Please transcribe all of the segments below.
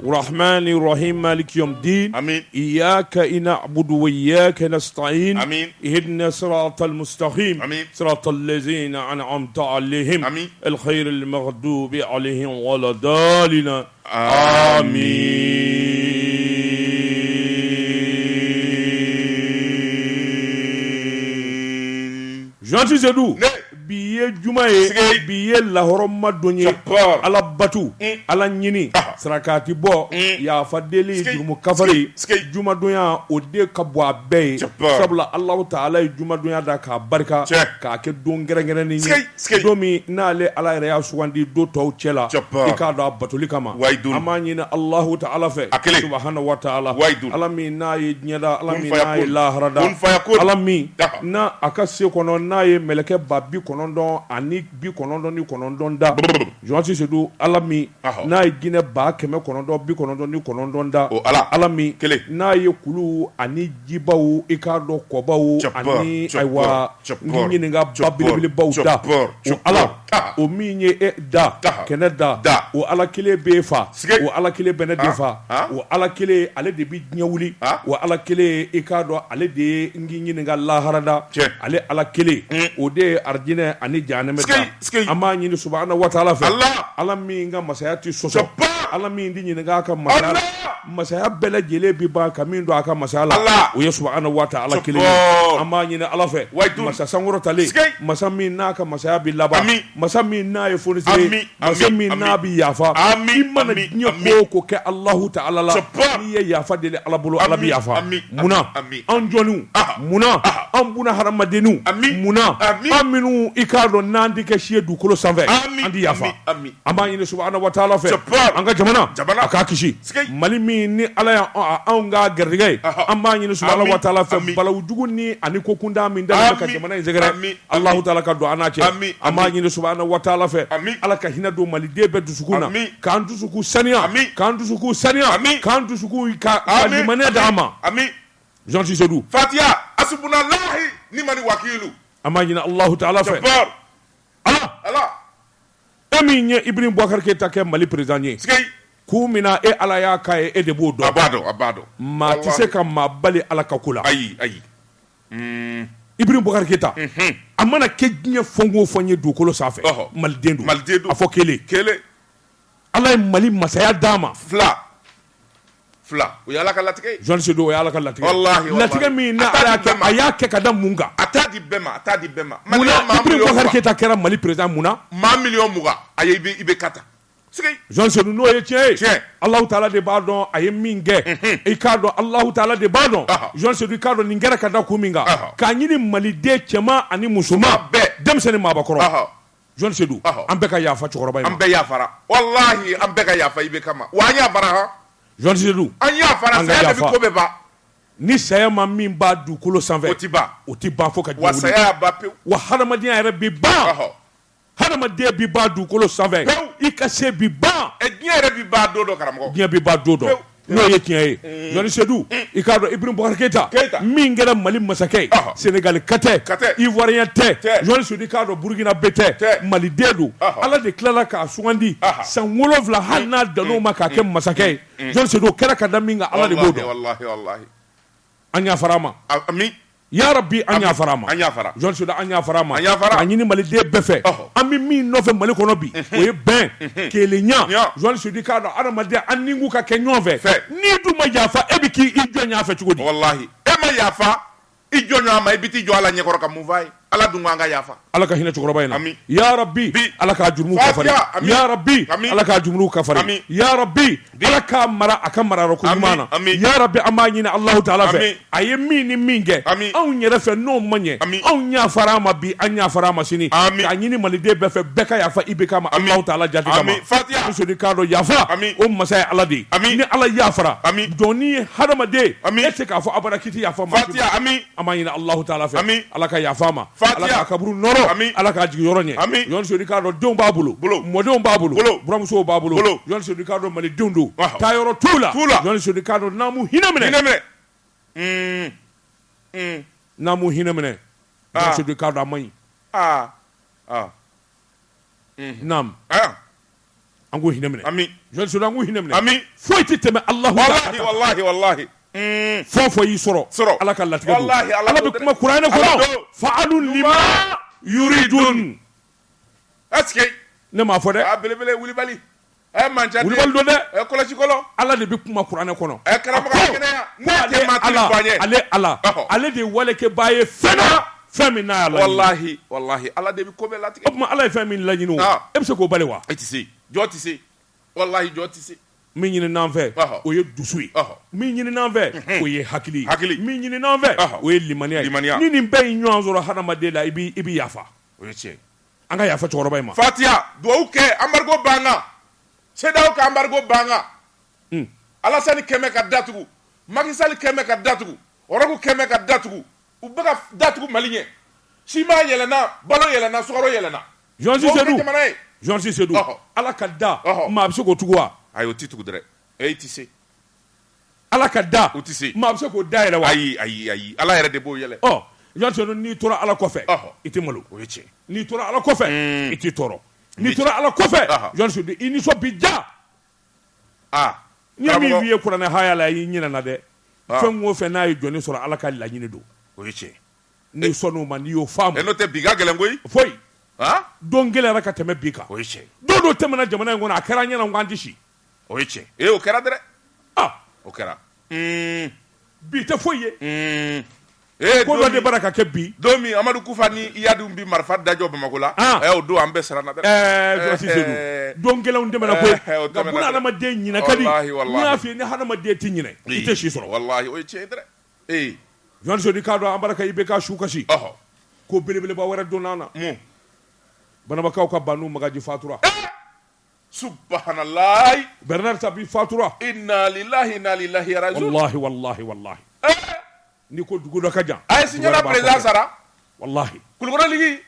الرحمن الرحيم مالك يوم الدين آمين. إياك نعبد وإياك نستعين آمين. اهدنا الصراط المستقيم آمين. صراط الذين أنعمت عليهم آمين. الخير المغضوب عليهم ولا الضالين آمين. Gentil Zedou Ne. biye juma ye Sigei. biye lahoroma donye Jabbar. ala batu ala nyini sarakati bo ya fadeli Sigei. jurumu kafari Sigei. juma donya o de ka bo abe Jabbar. sabla Allah taala ye juma donya da ka barika Check. ka ke don gerengere ni Sigei. Sigei. domi nale ala yɛrɛ ya sugandi do tɔw cɛla Jabbar. i k'a dɔn a batoli kama Waidun. an b'a ɲini Allahu taala fɛ A kelen. subhanahu wa taala Waidun. ala min n'a ye diɲɛda ala Kun min faya n'a ye kun. laharada Kun faya kun. ala min Aha. na a ka se kɔnɔ n'a ye mɛlɛkɛ ba 99 ani 99 da Jonsi Seydou ala min Aha. n'a ye jinɛ ba 999 da O Ala. ala min Kelen. n'a ye kulu ani jibaw i k'a dɔn kɔbaw Jabbar. ani Jabbar. ayiwa Jabbar. n ɲininka ba Jabbar. belebelebaw da Jabbar. o Jabbar. ala Aha. o min ye e da Aha. kɛnɛ da Da. o ala kelen b'e fa Sigei. o ala kelen bɛ ne de fa Ah. o ala kelen ale de bi diɲɛ wuli Ah. o ala kelen i k'a dɔn ale de ye n k'i ɲininka laharada Tiɲɛ. ale ala kelen o de ye arijinɛ ani jahanɛmɛ Sigei. da Sigei. an b'a ɲini subahana wa taala fɛ Allah. ala min ka masaya ti sɔsɔ Jabbar. ala min di ɲininka a ka masaya Allah. masaya bɛɛ lajɛlen bi ban ka min don a ka masaya la Allah. o ye subahana wa taala kelen ye Jabbar. an b'a ɲini ala fɛ Waidun. masa sankɔrɔtalen Sigei. masa min n'a ka masaya bi laban Ami. masa min n'a ye fonisire Ami. masa Ami. min Ami. n'a bi yafa Ami. i mana Ami. diɲɛ Ami. ko o ko kɛ Allahu taala la Jabbar. n'i ye yafa deli ala bolo ala bi Ami. yafa Ami. munna Ami. an jɔnniw Aha. munna Aha. an buna hadamadenniw Ami. munna Ami. an minnu i k'a dɔn n'an ti kɛ si ye dugukolo sanfɛ Ami. an ti yafa Ami. Ami. an b'a ɲini subahana wa taala fɛ Jabbar. an ka jamana Jamana. a k'a kisi Sigei. mali min ni ala y'anw ka garijɛgɛ ye Aha. an b'a ɲini subahana Ami. wa taala fɛ Ami. balawujugu ni ani kokunda min dalen bɛ ka Ami. jamana in sɛgɛrɛ Ami. Allahu taala ka don an n'a cɛ Ami. an b'a Ami. ɲini subahana wa taala fɛ Ami. ala ka hinɛ don maliden bɛɛ dusukun na Ami. k'an dusukun saniya Ami. k'an dusukun saniya Ami. k'an dusukun ka Ami. limaniya d'an ma Ami. Jonsi Seydou Fatiha. Asubunalahi ni mani wakilu. an b'a ɲini Allahu taala fɛ Jabbar. ala Allah. e min ye Ibrim Boubacar Keita kɛ Mali président ye Sigei. k'u mina e ala y'a k'a ye e de b'o dɔn Abado. Abado. maa ti se ka maa bali ala ka ko la Ayi. Ayi. Ibrim Boubacar Keita a mana kɛ diɲɛ fɛn o fɛn ye dugukolo sanfɛ Ɔhɔ. maliden don Maliden don. a fɔ kelen Kele. ala ye Mali masaya d'a ma Fila. Fila. O y'ala ka latigɛ ye. Jonsi Seydou o ye ala ka latigɛ Wallahi, wallahi. latigɛ min na A t'a ala y'a di bɛɛ ma. kɛ a y'a kɛ ka da mun kan A t'a di bɛɛ ma. A t'a di bɛɛ ma. munna maa Ibrim miliyɔn Boubacar mugan. Keita kɛra Mali président munna Maa miliyɔn mugan. A ye i bɛ kata. Sigei. Jonsi Seydou n'o ye tiɲɛ ye Tiɲɛ. Allahu taala de b'a dɔn a ye min kɛ i k'a dɔn Allahu taala de b'a dɔn Aha. Jonsi Seydou i k'a dɔn nin kɛra ka da kun min kan Aha. k'a ɲini maliden cɛman ani musoman bɛɛ. denmisɛnnin maabakɔrɔ Aha. Jonsi Seydou Aha. an bɛɛ ka yafa cɛkɔrɔba in An ma bɛɛ yafara. Wallahi an bɛɛ ka yafa i bɛ kama. Wa an yafara han. Jonsi Seydou An yafara. An ka Saya de yafa. bi ko bɛɛ ban. ni saya ma min b'a dugukolo sanfɛ O ti ban. o ti ban fo ka Wa diɲɛ saya wuli y'a ban pewu. wa hadamadenya yɛrɛ bi ban Ɔhɔ. hadamaden bi ban dugukolo sanfɛ Pewu. i ka se bi ban Diɲɛ yɛrɛ bi ban don dɔ karamɔgɔ. diɲɛ bi ban don dɔ Pewu. n'o ye tiɲɛ ye Jonsi Seydou i k'a dɔn Ibrim Boubacar Keita. Keita min kɛra Mali masakɛ ye Ɔhɔ. Senegali ka tɛ Ka tɛ. Ivoirien tɛ Tɛ. Jonsi Seydou i k'a dɔn Burukina bɛ tɛ Tɛ. maliden don Ɔhɔ. ala de tilala k'a sugandi Aha. san 7 hali n'a dan'o ma k'a kɛ masakɛ ye Jonsi Seydou o kɛra ka da min kan ala de b'o dɔn Wallahi. Wallahi. an y'a fara a ma Ami. ya rabbi an y'a fara a ma An y'a fara. Jonsi Seydou an y'a fara a ma An y'a fara. k'a ɲini maliden bɛɛ fɛ Ɔhɔ. an bɛ min nɔfɛ Mali kɔnɔ bi o ye bɛn kelenya Ɲa. Jonsi Seydou i k'a dɔn adamaden an ni k'u ka kɛ ɲɔgɔn fɛ Fɛ. n'i dun ma yafa e bɛ k'i jɔ ɲɔgɔn fɛ cogo di Wallahi. E ma yafa. I jɔ ɲɔgɔn ma i bɛ t'i jɔ ala ɲɛkɔrɔ ka mun f'a ye. Ala dun ko an ka yafa. ala ka hinɛ cɛkɔrɔba in na Ami. ya rabbi Bi. ala k'a jurumu Fatiha. kafari Ami. ya rabbi Ami. ala k'a jurumu kafari Ami. ya rabbi ala k'a mara a ka marayɔrɔ ko ɲuman na Ami. ya rabbi an b'a ɲini Allahu taala fɛ Ami. a ye min ni min kɛ Ami. anw yɛrɛ fɛ n'o ma ɲɛ Ami. anw y'a fara a ma bi an y'a fara a ma sini Ami. k'a ɲini maliden bɛɛ fɛ bɛɛ ka yafa i bɛ kama Ami. Allahu taala jati kama Ami. Fatiha. Jonsi Seydou k'a dɔn yafa Ami. o masa ye ala de ye Ami. ni ala yafara Ami. jɔn ni ye hadamaden Ami. e tɛ se k'a fɔ abada k'i tɛ yafa maa si ma. Fatiha. Ami. an b'a ɲini Allahu taala fɛ Ami. ala ka yafa a ma Fatiha. ala k'a kaburu nɔrɔ Ami. ala k'a jigin yɔrɔ ɲɛ Ami. Jonsi Seydou k'a dɔn denw b'a bolo mɔdenw b'a bolo buramusow b'a bolo Bolo. Jonsi Seydou k'a dɔn malidenw don Ɔhɔ. taayɔrɔ t'u la T'u la. Jonsi Seydou k'a dɔn n'an m'u hinɛ minɛ Hinɛ minɛ. n'an m'u hinɛ minɛ Jonsi Seydou k'a dɔn a man ɲi Ah. Ah. naam Ah. an k'o hinɛ minɛ ami Joël Sodou an k'o hinɛ minɛ ami foyi tɛ tɛmɛ Alahu wallahi fɛn fɔ y'i sɔrɔ Ala ka latigɛ don Ala bɛ kuma kuranɛ kɔnɔ fa'alu lima yuridun est-ce que ne m'a fɔ dɛ a belebele wulibali manca wulibali don dɛ kɔlɔsi kɔlɔ Ala de bɛ kuma kuranɛ kɔnɔ karamɔgɔ kɛnɛya ne tɛ maa tigi fɔ an ye ale de ye walekɛbaa ye fɛn na fɛn min n'a y'a laɲini wallahi Ala de bɛ ko bɛɛ latigɛ o tuma Ala ye fɛn min laɲini o e bɛ se k'o bali wa e tɛ se jɔ tɛ se wallahi jɔ tɛ se min ɲinin'an fɛ o ye dusu ye min ɲinin'an fɛ o ye hakili ye min ɲinin'an fɛ o ye limaniya ye ni nin bɛɛ y'i ɲɔgɔn sɔrɔ hadamaden la i bɛ yafa o ye tiɲɛ an ka yafa cɛkɔrɔba in ma Fatiha duwawu kɛ embargo b'an kan CEDEAO ka embargo b'an kan Alasani kɛmɛ ka datugu Macky Sall kɛmɛ ka datugu Orogu kɛmɛ ka datugu u bɛ ka datugu Mali ɲɛ siman yɛlɛnna balo yɛlɛnna sukaro yɛlɛnna Jean Sidou Ala ka da maa bɛ se k'o tugu wa ayi o tɛ tugu dɛrɛ i tɛ se Ala ka da o tɛ se maa bɛ se k'o da yɛlɛ wa ayi Ala yɛrɛ de b'o yɛlɛ Jean Sidou n'i tora Ala kɔfɛ i tɛ malo o ye tiɲɛ n'i tora Ala kɔfɛ i tɛ tɔɔrɔ n'i tora Ala kɔfɛ Jean Sidou i nisɔn bi ja n'i ye min f'i ye kuranɛ haya la i y'i ɲinɛ na dɛ fɛn o fɛn n'a ye jɔnni sɔrɔ Ala ka laɲini don o ye tiɲɛ n'i sɔnn'o ma n'i y'o faamu n'o tɛ bi ka gɛlɛn koyi foyi don gɛlɛyara ka tɛmɛ bi kan o ye tiɲɛ don dɔ tɛmɛna jamana in kɔnɔ a kɛra an ɲɛna k'an tɛ si o ye tiɲɛ o kɛra dɛrɛ o kɛra bi tɛ foyi ye ko dɔ de bara ka kɛ bi don min Amadu Kufa ni Iyadu bi marifa dajɔ Bamako la o don an bɛɛ siranna dɛ Joasi Seydou don gɛlɛnw tɛmɛna koyi nka buna hadamaden ɲinɛ ka di n'i y'a f'i ye ni hadamaden tɛ ɲinɛ i tɛ si sɔrɔ wallahi o ye tiɲɛ dɛrɛ Joasi Seydou k'a dɔn an bara ka IBK su kasi ko belebeleba wɛrɛ donna an na Banabakaw ka Banu Magaji fatura subhanallah Bernard Tapie fatura inna lillahi inna ilaihi raji'un wallahi ni ko dugu dɔ ka jan a ye signala président sara wallahi Kulukɔrɔ ligi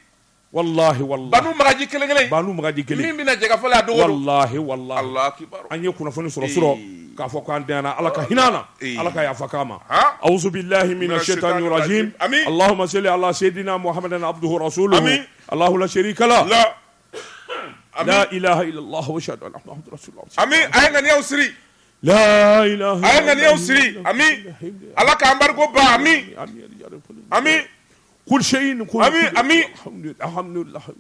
wallahi Banu Magaji kelen Banu Magaji kelen min bɛna jɛgɛ fɔlɔ a dogo wallahi Allahu akbar an ye kunnafoni sɔrɔ k'a fɔ k'an dɛna Ala ka hinɛ na Ala ka yafa k'an ma a'udhu billahi minash shaitani rajim Allahumma salli ala sayidina Muhammadin abduhu rasuluhu Allahu la sharika la la ilaha illallah wa ashhadu anna muhammadan rasulullah amin ayi ŋaniyaw siri la ilaha a ye ŋaniyaw siri amin Ala ka embargo ba amin kul shay'in amin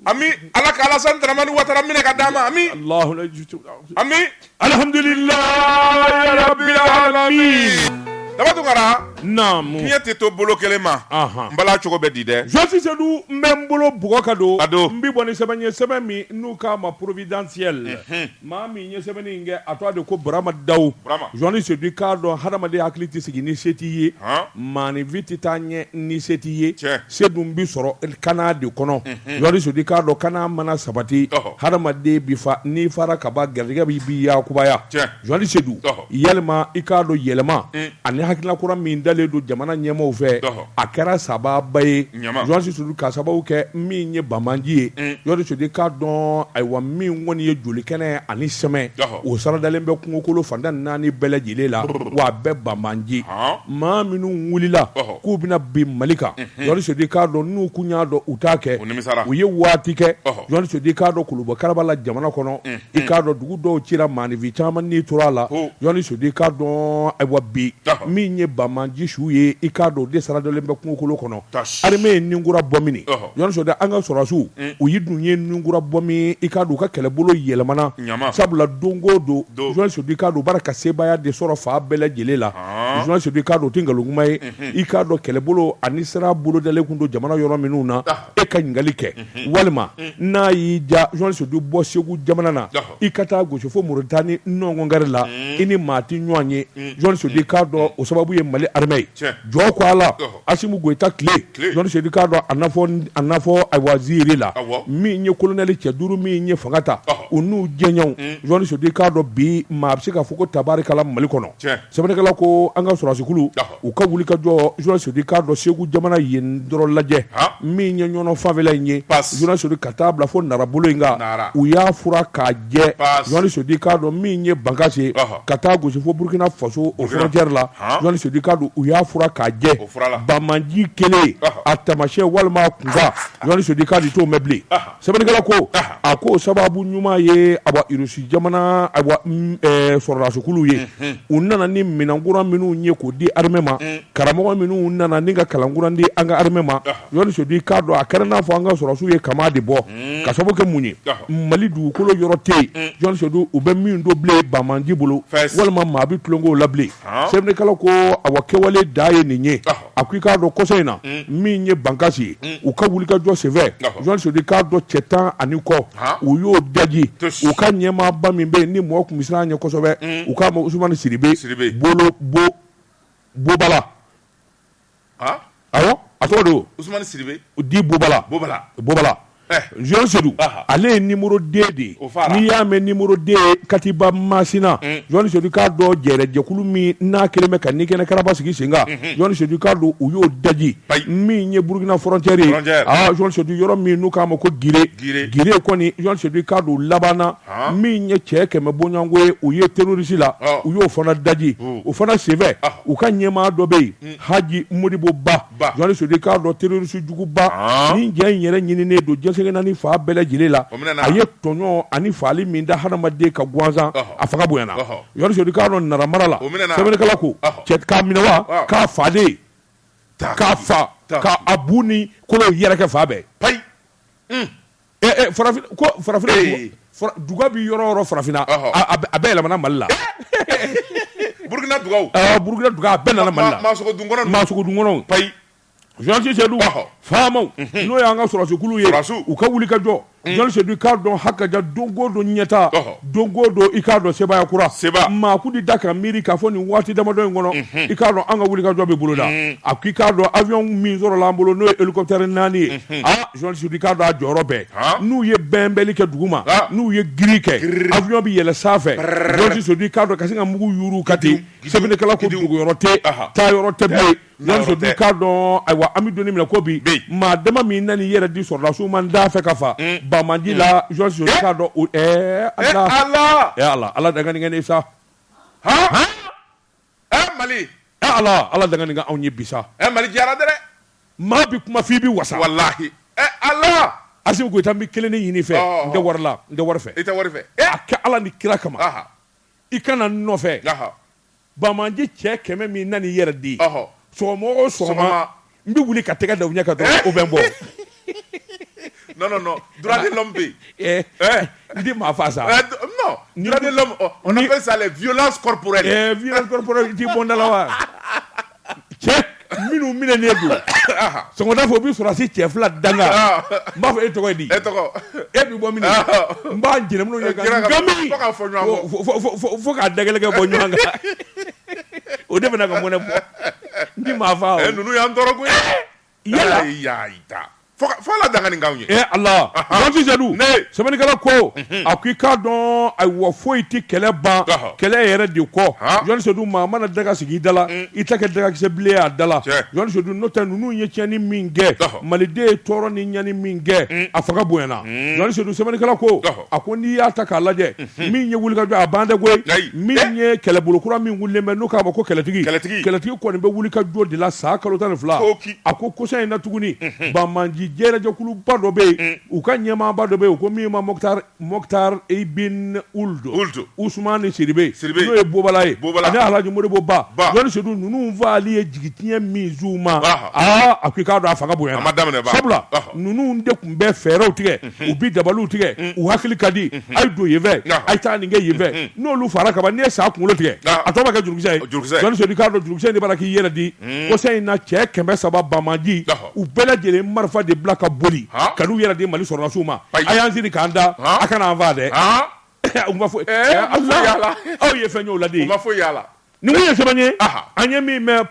amin Ala ka Alassane Dramane Ouattara minɛ ka d'a ma amin Allahu la yujibu amin alhamdulillahi rabbil alamin Daba Tunkara naamu diɲɛ tɛ to bolo kelen ma n bala cogo bɛ di dɛ Joasi Seydou n bɛ n bolo bugɔ ka don n bɛ bɔ ni sɛbɛn ye sɛbɛn min n'u k'a ma providentiel maa min ye sɛbɛnni in kɛ a tɔgɔ de ko Burama Dawu Joasi Seydou k'a dɔn hadamaden hakili tɛ sigi ni se t'i ye maaninfin tɛ taa ɲɛ ni se t'i ye se dun bi sɔrɔ kanna de kɔnɔ Joasi Seydou k'a dɔn kanna mana sabati hadamaden bi fa n'i fara ka ban garijɛgɛ b'i yakubaya Joasi Seydou yalima i k'a dɔn yɛlɛma ani hakilina kura min dalen don jamana ɲɛmaaw fɛ a kɛra sababa ye Joasi Seydou ka sababu kɛ min ye Bamanji ye Joasi Seydou k'a dɔn ayiwa min kɔni ye jolikɛnɛ ani sɛmɛ o saradalen bɛ kungokolo fanda naani bɛɛ lajɛlen la wa a bɛɛ Bamanji maa minnu wulila k'u bɛna bin Mali kan Joasi Seydou k'a dɔn n'u kun y'a dɔn u t'a kɛ u ye waati kɛ Joasi Seydou k'a dɔn Kuluba Karaba la jamana kɔnɔ i k'a dɔn dugu dɔw cira maaninfin caman n'i tora a la Joasi Seydou k'a dɔn ayiwa bi min ye Bamanji su ye i k'a dɔn de saradalen bɛ kungokolo kɔnɔ armée ye ninkura bɔ min Joasi Seydou an ka sɔrɔsiw u yi dun ye ninkura bɔ min i k'a dɔn u ka kɛlɛbolo yɛlɛmana sabula don o don Joasi Seydou k'a dɔn u b'a ka sebaaya de sɔrɔ fa bɛɛ lajɛlen la Joasi Seydou k'a dɔn o tɛ nkalon ɲuman ye i k'a dɔn kɛlɛbolo ani sira bolodalen kun don jamana yɔrɔ minnu na e ka ɲininkali kɛ walima n'a y'i ja Joasi Seydou bɔ Segu jamana na i ka taa gosi fo Moritani nɔngɔngari la i ni maa tɛ ɲɔgɔn ye Joasi Seydou k'a dɔn o sababu ye Mali armée jɔ ko a la Asimu Goyita tile Joasi Seydou k'a dɔn a nafɔ ayiwa ziiri la min ye colonel cɛ 5 min ye fanga ta u n'u jɛɲɔgɔnw Joasi Seydou k'a dɔn bi maa bɛ se k'a fɔ ko tabarikala Mali kɔnɔ sɛbɛnnikɛla ko an an ka sɔrɔsikulu u ka wuli ka jɔ journaliste du k'a dɔn Segu jamana yen dɔrɔn lajɛ min ye ɲɔnɔ fanfɛla in ye journaliste ka taa bila fo Narabolo in kan u y'a fura k'a jɛ journaliste du k'a dɔn min ye Bankasi ka taa gosi fo Burkina Faso o frontière la journaliste du k'a dɔn u y'a fura k'a jɛ Bamanji kelen a tamasiyɛn walima kunba journaliste du k'a dɔn t'o mɛn bilen sɛbɛnnikɛla ko a ko sababu ɲuman ye Irisi jamana sɔrɔdasikulu ye u nana ni minɛnkura minnu ye k'o di armée ma karamɔgɔ minnu nana ni ka kalankura di an ka armée ma journaliste du k'a dɔn a kɛra n'a fɔ an ka sɔrɔdasiw ye kama de bɔ ka sababu kɛ mun ye Mali dugukolo yɔrɔ tɛ yen journaliste u bɛ min don bilen Bamanji bolo walima maa bɛ tulonko la bilen sɛbɛnnikɛla ko kɛwale da ye nin ye a ko i k'a dɔn kɔsɔ in na min ye Bankasi ye u ka wuli ka jɔ senfɛ journaliste du k'a dɔn cɛ 10 ani kɔ u y'o daji u ka ɲɛmaaba min bɛ yen ni mɔgɔ tun bɛ siran ɲɛ kosɛbɛ u k'a ma Usumani Siribe Bobala awɔ a tɔgɔ don Usumani Siribe di Bobala journaliste ale ye numéro 2 de ye n'i y'a mɛn numéro 2 Katiba Masina journaliste k'a dɔn jɛrɛjɛkulu min n'a kelen bɛ ka Nikɛnɛ Karaba sigi sen kan journaliste k'a dɔn u y'o daji min ye Burkina frontière ye journaliste yɔrɔ min n'u k'a ma ko Gire kɔni journaliste k'a dɔn labanna min ye cɛ 100 bɔɲɔgɔnko ye u ye terroriste la u y'o fana daji o fana senfɛ u ka ɲɛmaa dɔ bɛ yen Haji Modibo Ba journaliste k'a dɔn terroriste juguba ni jɛ in yɛrɛ ɲininen don sɛgɛnna ni fa bɛɛ lajɛlen la a ye tɔɲɔ ani faali min da hadamaden ka gansan a faga bonyana journaliste k'a dɔn Naramara la sɛbɛnnikɛla ko cɛ k'a minɛ wa k'a faden k'a fa k'a bu ni kolo yɛrɛkɛ fa bɛɛ farafin duga bi yɔrɔ yɔrɔ farafinna a bɛɛ yɛlɛmana Mali la Burkina dugaw a bɛɛ nana Mali la Maasogo dunkɔnɔw journaliste Seydou faamaw n'o y'an ka sɔrɔsikulu ye u ka wuli ka jɔ journaliste Seydou k'a dɔn hakaja don o don ɲɛta don o don i k'a dɔn Sebaya kura maa k'u da ka miiri k'a fɔ nin waati damadɔ in kɔnɔ i k'a dɔn an ka wuli ka jɔ bɛ boloda a k'i k'a dɔn avion min sɔrɔla an bolo n'o ye hélicoptère 4 ye journaliste Seydou k'a dɔn a jɔyɔrɔ bɛɛ n'u ye bɛnbɛnli kɛ duguma n'u ye giri kɛ avion bɛ yɛlɛ sanfɛ journaliste Seydou k'a dɔn ka sin ka mugu yuuru ka ten sɛbɛnnikɛla ko duguyɔrɔ tɛ taayɔrɔ tɛ bilen journaliste Seydou k'a dɔn ayiwa an bɛ don minɛ ko bi maa dama min nani yɛrɛ di sɔrɔdasiw ma da fɛ ka fa Bamanji la journaliste k'a dɔn Ala danganiya ne sa Mali Ala danganiya anw ye bi sa Mali diyara dɛ maa bi kuma f'i bi wasa wallahi Allah Asimu Goyita n bɛ kelen de ɲini fɛ n tɛ wari la n tɛ wari fɛ i tɛ wari fɛ a kɛ Ala ni kira kama i kana n nɔfɛ Bamanji cɛ 100 min nani yɛrɛ di sɔgɔma o sɔgɔma n bɛ wuli ka tɛgɛ da u ɲɛ ka dɔrɔn o bɛ n bɔ non droit de l'homme bɛ yen n tɛ maa fa sa non droit de l'homme on appelle ça les violences corporelles violence corporelle i t'i bɔ n da la wa cɛ minnu minɛnen don sɔgɔmada fɛ u bɛ sɔrɔdasi cɛ 2 danga n b'a fɔ e tɔgɔ ye di e bɛ bɔ min n b'a jɛnɛminɛw ye ka gami fo k'a dagɛlɛkɛ bɔ ɲɔgɔn kan o de bɛna ka mɔnɛ bɔ n tɛ maa fa o ninnu y'an tɔɔrɔ koyi yala fo Ala dangani k'anw ye Ala journaliste Seydou sɛbɛnnikɛla ko a ko i k'a dɔn ayiwa foyi tɛ kɛlɛ ban kɛlɛ yɛrɛ de kɔ journaliste Seydou maa mana daga sigi i da la i tɛ kɛ dagakisɛ bilen y'a da la journaliste Seydou n'o tɛ ninnu ye tiɲɛni min kɛ maliden ye tɔɔrɔ ni ɲani min kɛ a fanga bonyana journaliste Seydou sɛbɛnnikɛla ko a ko n'i y'a ta k'a lajɛ min ye wulikajɔ a ban tɛ koyi min ye kɛlɛbolo kura min wulilen bɛ n'o k'a ma ko kɛlɛtigi kɔni bɛ wulikajɔ de la san kalo 12 a ko kɔsa in na tuguni Bamanji jɛrɛjɛkuluba dɔ bɛ yen u ka ɲɛmaaba dɔ bɛ yen u ko min ma Mokhtar Ibn Ould Usumani Siribe n'o ye Bobala ye ani Alhaji Modibo Ba journaliste Seydou ninnu fali ye jigitiɲɛ min z'u ma a ko i k'a dɔn a fanga bonyana sabula ninnu de tun bɛ fɛɛrɛw tigɛ u bi dabaliw tigɛ u hakili ka di a ye don yen fɛ a ye taa nin kɛ yen fɛ n'olu fara ka ban n'i ye sa kunkolo tigɛ a tɔ bɛ kɛ jurukisɛ ye journaliste Seydou k'a dɔn jurukisɛ in de b'a la k'i yɛrɛ di kɔsa in na cɛ 300 Bamanji u bɛɛ lajɛlen marifa de bila ka boli ka n'u yɛrɛ di Mali sɔrɔdasiw ma a y'an sigi k'an da a kana an faa dɛ u ma fɔ aw ye fɛn y'o la de u ma fɔ yala ni mun ye sɛbɛn ye an ye min mɛn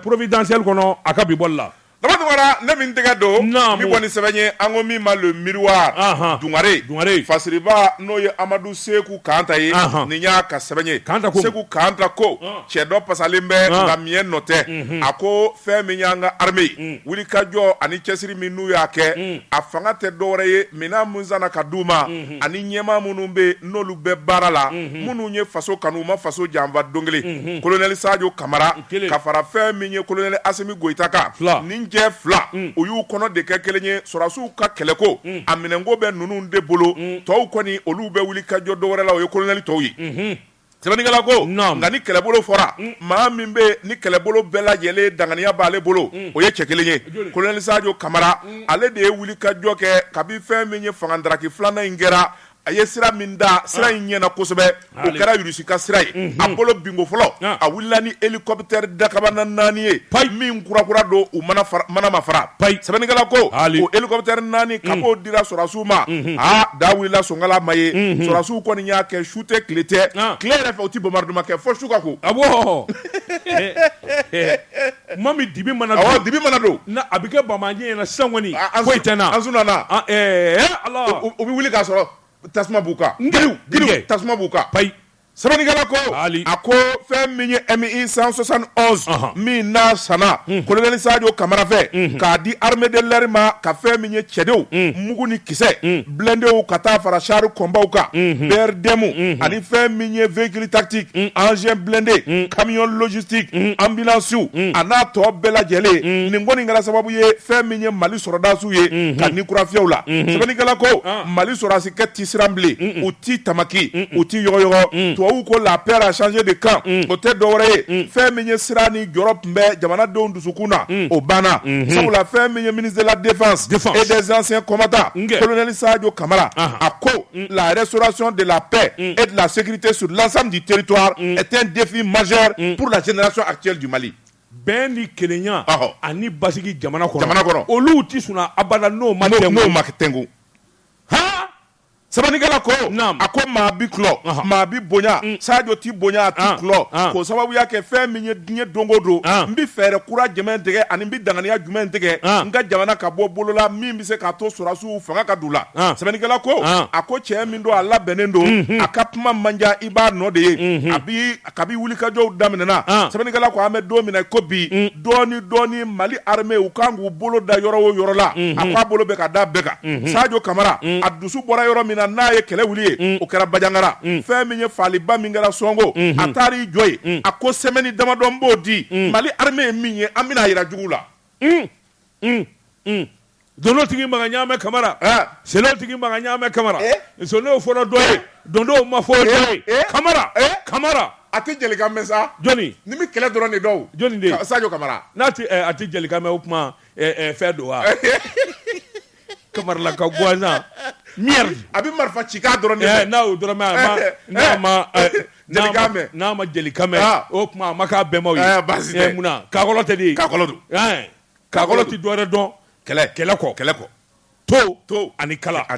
providentiel kɔnɔ a ka bi bɔli la Tama Dungara ne min tɛgɛ don mi kɔni sɛbɛn ye an ko min ma le miroir Dungare fasiriba n'o ye Amadu Seku Kanta ye nin y'a ka sɛbɛn ye Seku Kanta ko cɛ dɔ pasalen bɛ nka miɲɛ nɔ tɛ a ko fɛn min y'an ka armée wulikajɔ ani cɛsiri min n'u y'a kɛ a fanga tɛ dɔwɛrɛ ye minɛn mun sanna ka d'u ma ani ɲɛmaa minnu bɛ n'olu bɛ baara la minnu ye faso kanu u ma faso janfa don kelen colonel Sadio Kamara ka fara fɛn min ye colonel Asimi Goïta kan nin cɛ fila u y'u kɔnɔ de kɛ kelen ye sɔrɔdasiw ka kɛlɛko a minɛnko bɛ ninnu de bolo tɔw kɔni olu bɛ wulikajɔ dɔwɛrɛ la o ye colonel tɔw ye sɛbɛnnikɛla ko nka ni kɛlɛbolo fɔra maa min bɛ ni kɛlɛbolo bɛɛ lajɛlen danganiya b'ale bolo o ye cɛ kelen ye colonel Sadio Kamara ale de ye wulikajɔ kɛ kabi fɛn min ye fangadaraki filanan in kɛra a ye sira min da sira in ɲɛna kosɛbɛ o kɛra Rusi ka sira ye a bolo bingo fɔlɔ a wulila ni hélicoptère dakabana 4 ye min kurakura don u mana ma fara sɛbɛnnikɛla ko o hélicoptère 4 kab'o dira sɔrɔdasiw ma da wulila Sonkala ma ye sɔrɔdasiw kɔni y'a kɛ su tɛ tile tɛ tile yɛrɛ fɛ u tɛ bombardement kɛ fo su ka ko ma min dibi mana don na a bɛ kɛ bamaɲɛ ɲɛna sisan kɔni foyi tɛ na an sunana u bɛ wuli k'a sɔrɔ tasuma b'u kan giriw tasuma b'u kan sɛbɛnnikɛla ko a ko fɛn min ye MI 171 min n'a sanna colonel Sadio Kamara fɛ k'a di armée de l'air ma ka fɛn min ye cɛdenw mugu ni kisɛ blindew ka taa fara char combat kan BRDM ani fɛn min ye véhicule tactique engin blindé camion logistique ambulance a n'a tɔ bɛɛ lajɛlen nin kɔni kɛra sababu ye fɛn min ye Mali sɔrɔdasiw ye ka ni kurafiyɛw la sɛbɛnnikɛla ko Mali sɔrɔdasikɛ ti siran bilen u ti tamaki u ti yɔgɔyɔgɔ tubabu ko la paix a changé de camp o tɛ dɔwɛrɛ ye fɛn min ye sira ni jɔrɔ tun bɛ jamanadenw dusukun na o banna sabula fɛn min ye ministre de la défense et des anciens combattants colonel Sadio Kamara a ko la restauration de la paix et de la sécurité sur l'ensemble du territoire est un défi majeur pour la génération actuelle du Mali. bɛn ni kelenya ani basigi jamana kɔnɔ olu tɛ sɔn abada n'o ma tɛngu sɛbɛnnikɛla ko a ko maa bi kulɔ maa bi bonya Sadio ti bonya a ti kulɔ k'o sababuya kɛ fɛn min ye diɲɛ don o don n bɛ fɛɛrɛ kura jumɛn tigɛ ani n bɛ danganiya jumɛn tigɛ n ka jamana ka bɔ bolola min bɛ se k'a to sɔrɔdasiw fanga ka d'u la sɛbɛnnikɛla ko a ko cɛ min don a labɛnnen don a ka kuma man diya i b'a nɔ de ye kabi wulikajɔw daminɛna sɛbɛnnikɛla ko an bɛ don min na ko bi dɔɔni Mali armée u kan k'u bolo da yɔrɔ o yɔrɔ la a ko a bolo bɛ ka da bɛɛ kan Sadio Kamara a dusu bɔra yɔrɔ min na n'a ye kɛlɛ wuli ye o kɛra Bajangara fɛn min ye faliba min kɛra Sonko a taar'i jɔ ye a ko semaine damadɔ n b'o di Mali armée ye min ye an bɛna yira jugu la dono tigi maga ɲaamɛ Kamara selo tigi maga ɲaamɛ Kamara n'o fɔra dɔ ye dondo ma fɔ dɔ ye Kamara a tɛ jelikan mɛn sa jɔnni ni mi kɛlɛ dɔrɔn de dɔw jɔnni de Sadio Kamara n'a tɛ a tɛ jelikan mɛn o kuma fɛn don wa Kamara la ka guanzan merde a bɛ marifa ci k'a dɔrɔn de fɛ n'a y'o dɔrɔn n'a ma jelikan mɛn o kuma a ma k'a bɛnbaw ye munna kakɔlɔ tɛ de kakɔlɔ don kakɔlɔ tɛ dɔwɛrɛ dɔn kɛlɛ kɔ to ani kala a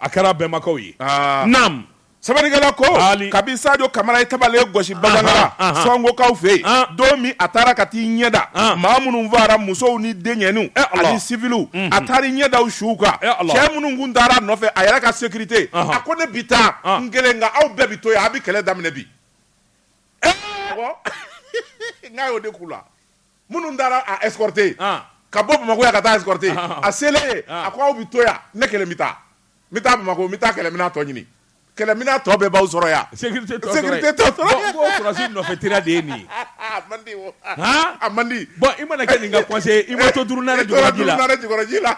kɛra bɛnbakaw ye naam sɛbɛnnikɛla ko kabi Sadio Kamara ye tabale gosi Bajangara Sonkokaw fɛ yen don min a taara ka t'i ɲɛda maa minnu fara musow ni denkɛninw ani civiliw a taara i ɲɛdaw suw kan cɛ minnu kun taara a nɔfɛ a yɛrɛ ka sécurité a ko ne bi taa n kelen nka aw bɛɛ bi to yan a bɛ kɛlɛ daminɛ bi n'a y'o de k'u la minnu taara a escorter ka bɔ Bamako yan ka taa escorter a selen a ko aw bi to yan ne kelen bɛ taa Bamako n bɛ taa kɛlɛminɛn tɔ ɲini kɛlɛminɛn tɔ bɛɛ b'aw sɔrɔ yan sécurité tɔ sɔrɔ bon sɔrɔdasi nɔfɛ tera de ye nin ye a man di bon i mana kɛ nin ka conseiller i ma to durunare jukɔrɔji la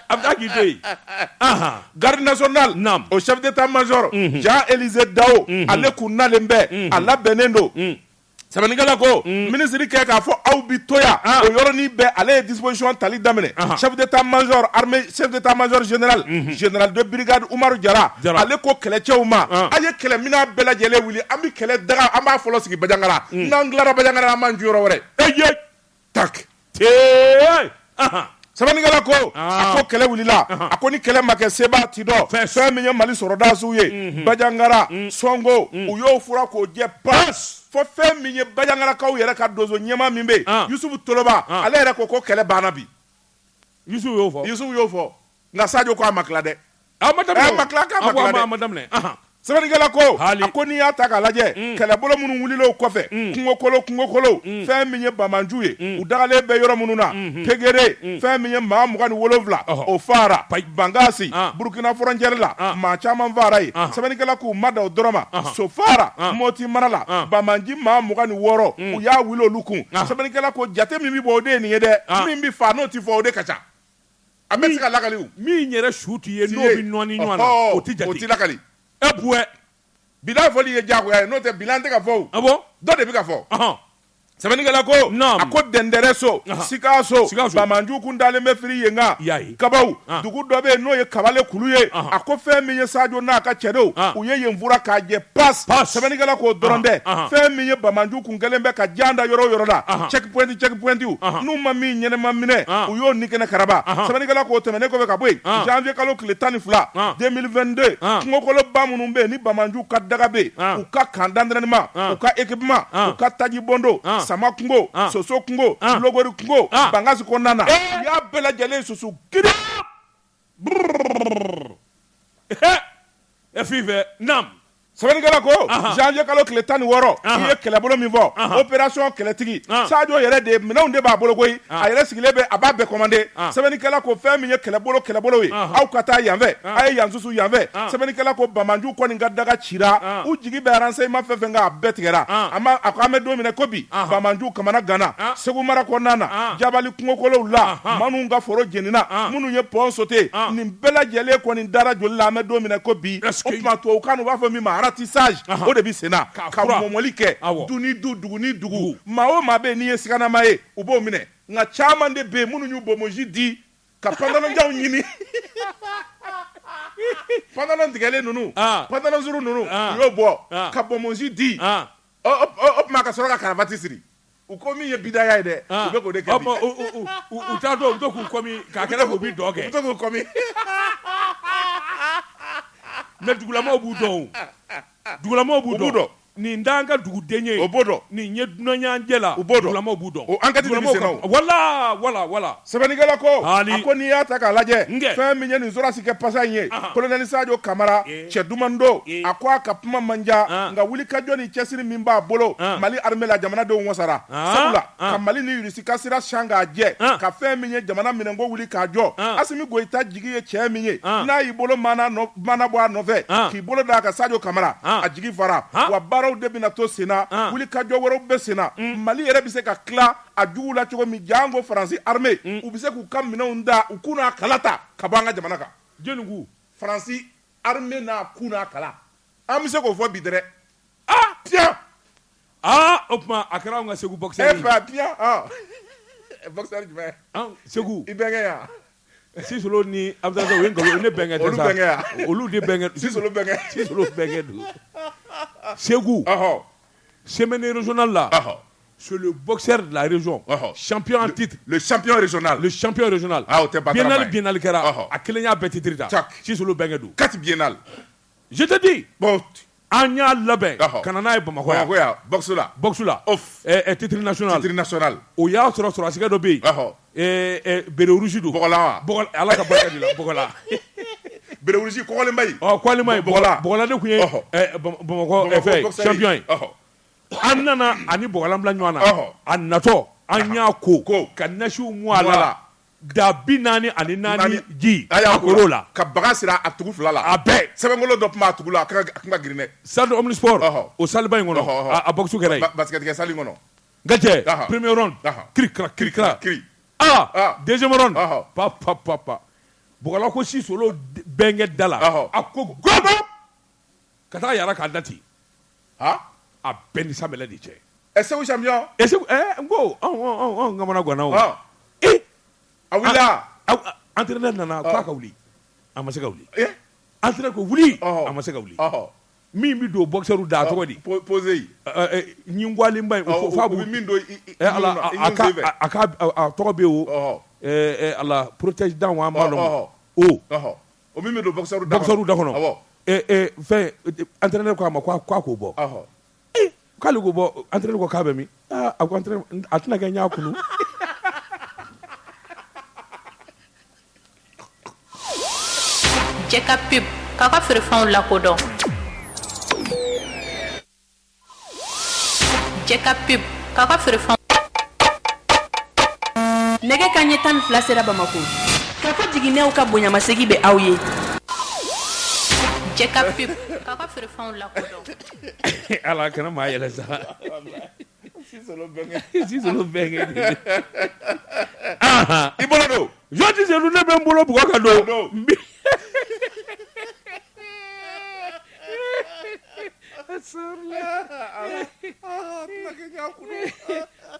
a bɛ taa k'i to yen garde national o chef d'état-major Jean-Élisée Dao ale kun nalen bɛ a labɛnnen don sɛbɛnnikɛla ko minisiri kɛ k'a fɔ aw bi to yan o yɔrɔnin bɛɛ ale ye disposition tali daminɛ chef d'état-major armée chef d'état-major général de brigade Umaru Jara ale ko kɛlɛcɛw ma a ye kɛlɛminɛn bɛɛ lajɛlen wuli an bɛ kɛlɛ daga an b'a fɔlɔ sigi Bajangara n'an tilara Bajangara an b'an ju yɔrɔ wɛrɛ tak Sabanikala ko a ko kɛlɛ wulila a ko ni kɛlɛ ma kɛ seba ti dɔ fɛn min ye Mali sɔrɔdasiw ye Bajangara Songo u y'o fura k'o jɛ pas fo fɛn min ye Bajangarakaw yɛrɛ ka donso ɲɛma min bɛ Yusufu Toloba ale yɛrɛ ko kɛlɛ banna bi Yusufu y'o fɔ nka Sadio ko a ma tila dɛ a ma daminɛ Sabanikala ko a ko n'i y'a ta k'a lajɛ kɛlɛbolo minnu wulilen kɔfɛ kungokolo fɛn min ye Bamanju ye u dagalen bɛ yɔrɔ minnu na Pegere fɛn min ye maa 27 o fara Bangasi Burkina frontière la maa caman fara ye Sabanikala k'u ma da o dɔrɔn ma Sofara Moti mara la Bamanji maa 26 u y'a wuli olu kun Sabanikala ko jate min bɛ bɔ o de ye nin ye dɛ min bɛ fa n'o ti fɔ o de ka ca a bɛ se ka lakali min yɛrɛ su t'i ye n'o bɛ nɔɔni ɲɔgɔn na o ti lakali bilan fɔli ye jagoya ye n'o tɛ bilan tɛ ka fɔ dɔ de bɛ ka fɔ Sabanikala ko a ko Dɛndɛrɛso Sikaso Bamanju kun dalen bɛ firi yen nka Kabaw dugu dɔ bɛ yen n'o ye Kabale kulu ye a ko fɛn min ye Sadio n'a ka cɛdenw u ye yen fura k'a jɛ pas Sabanikala k'o dɔrɔn tɛ fɛn min ye Bamanju kun kɛlen bɛ ka jan da yɔrɔ o yɔrɔ la checkpointiw n'u ma min ɲɛnɛma minɛ u y'o ni kɛnɛ karaba Sabanikala k'o tɛmɛnen kɔfɛ ka bɔ yen janvier kalo tile 12 2022 kungokoloba minnu bɛ yen ni Bamanju ka daga bɛ yen u ka camp d'entraînement u ka équipement u ka taji bondo Sama kungo Soso kungo Logori kungo Bangasi kɔnɔna u y'a bɛɛ lajɛlen susu giri Fife nam Sabanikala ko janvier kalo tile 16 i ye kɛlɛbolo min fɔ opération kɛlɛtigi Sadio yɛrɛ de minɛnw de b'a bolo koyi a yɛrɛ sigilen bɛ a b'a bɛɛ commandé Sabanikala ko fɛn min ye kɛlɛbolo ye aw ka taa yan fɛ a ye yan susu yan fɛ Sabanikala ko Bamanju kɔni ka daga cira u jigi bɛ renseignement fɛn fɛn kan a bɛɛ tigɛra a ko an bɛ don minɛ ko bi Bamanju kamana gana Segu mara kɔnɔna na Jabali kungokolow la Manu ka foro jenina minnu ye pont sauté nin bɛɛ lajɛlen kɔni dara joli la an bɛ don minɛ ko bi o tuma tubabukan u b'a fɔ min ma ratissage o de bɛ senna ka mɔmɔli kɛ du ni du dugu ni dugu maa o maa bɛ yen n'i ye siganama ye u b'o minɛ nka caman de bɛ yen minnu y'u bomoji di ka pantalonjanw ɲini pantalon tigɛlen ninnu pantalon suru ninnu u y'o bɔ ka bomoji di o tuma ka sɔrɔ ka karavati siri u ko min ye bidaya ye dɛ u bɛ k'o de kɛ bi u t'a dɔn u bɛ to k'u kɔmi k'a kɛra k'u bɛ dɔ kɛ u bɛ to k'u kɔmi mais dugulamaw b'u dɔn dugulamaw b'u dɔn nin t'an ka duguden ye o b'o dɔn nin ye dunanɲajɛ la u b'o dɔn dugulamaw b'u dɔn o enquête de bɛ sen na o wala Sabanikala ko a ko n'i y'a ta k'a lajɛ fɛn min ye nin sɔrɔsi kɛ pasa in ye colonel Sadio Kamara cɛ duman don a ko a ka kuma man diya nka wulikajɔ ni cɛsiri min b'a bolo Mali armée la jamanadenw wasara sabula ka Mali ni Russie ka sira siyan k'a jɛ ka fɛn min ye jamana minɛnko wuli k'a jɔ Asimi Goïta jigi ye cɛ min ye n'a y'i bolo mana bɔ a nɔfɛ k'i bolo d'a kan Sadio Kamara a jigi fara wa baaraw de bɛna to senna wulikajɔ wɛrɛw bɛ senna Mali yɛrɛ bɛ se ka tila a jugu la cogo min jango Faransi armée u bɛ se k'u ka minɛnw da u kun n'a kala ta ka bɔ an ka jamana kan jɔnni ku Faransi armée n'a kun n'a kala an bɛ se k'o fɔ bi dɛ tiɲɛ o tuma a kɛra anw ka Segu boxeur ye tiɲɛ boxeur jumɛn Segu i bɛnkɛ yan Sisolo ni Abdou o ye nkalon ne bɛnkɛ tɛ sa olu bɛnkɛ olu de bɛnkɛ Sisolo bɛnkɛ don Segu semaine régionale là c'est le boxeur de la région champion en titre le champion régional o tɛ biennale kɛra a kelen y'a bɛɛ titre ta Sisolo bɛnkɛ don 4 biennale je te dis bon an y'a labɛn ka na n'a ye Bamakɔ yan boxe la titre national o y'a sɔrɔ sɔrɔsikɛ dɔ bɛ yen bere rouge don Bɔgɔla Ala ka barika de la Bɔgɔla bere rouge kɔgɔlenba in Bɔgɔla de tun ye Bamakɔ fɛ champion ye an nana ani Bɔgɔla bila ɲɔgɔn na a natɔ an y'a ko ka nasiw mu a la da 44 ji a koro la ka baga sira a tugu fila la a bɛɛ sɛbɛnkolo dɔ tun b'a tugu la a kan ka girin dɛ salle de omnisport o saliba in kɔnɔ a boxe kɛra yen basket salle in kɔnɔ Gajɛ premier round kirikira deuxième round pa Bɔgɔla ko Sisolo bɛnkɛ da la a ko gogo ka taa yara k'a dati a bɛɛ ni samɛlɛ de cɛ Segu champion n ko anw kamana ganna o a wulila entraîneur nana k'a ka wuli a ma se ka wuli entraîneur ko wuli a ma se ka wuli min bɛ don boxeur da a tɔgɔ di posé ɲingwalenba in f'a b'u min don a tɔgɔ bɛ yen o ala protège dan wa ma dɔn o min bɛ don boxeur da kɔnɔ fɛn entraîneur ko a ma k'a k'o bɔ k'ale k'o bɔ entraîneur ko k'a bɛ min a ko entraîneur a tɛna kɛ n y'a kunu Jeka pub k'a ka feerefɛnw lakodɔn Jeka pub k'a ka feerefɛnw nɛgɛ kanɲɛ 12 sera Bamako k'a fɔ jiginɛw ka bonyamasegi bɛ aw ye Jeka pub k'a ka feerefɛnw lakodɔn ala kana maa yɛlɛ sa si solo bɛnkɛ i bolo don Jean Tizelu ne bɛ n bolo bugɔ ka don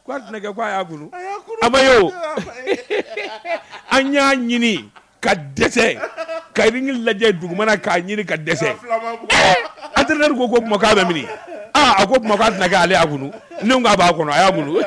k'a tɛna kɛ k'a y'a kunu a ma ye o an y'a ɲini ka dɛsɛ ka ringi lajɛ dugumana k'a ɲini ka dɛsɛ entraîneur ko kuma k'a bɛ mini a ko kuma k'a tɛna kɛ ale y'a kunu ne ko k'a b'a kɔnɔ a y'a kunu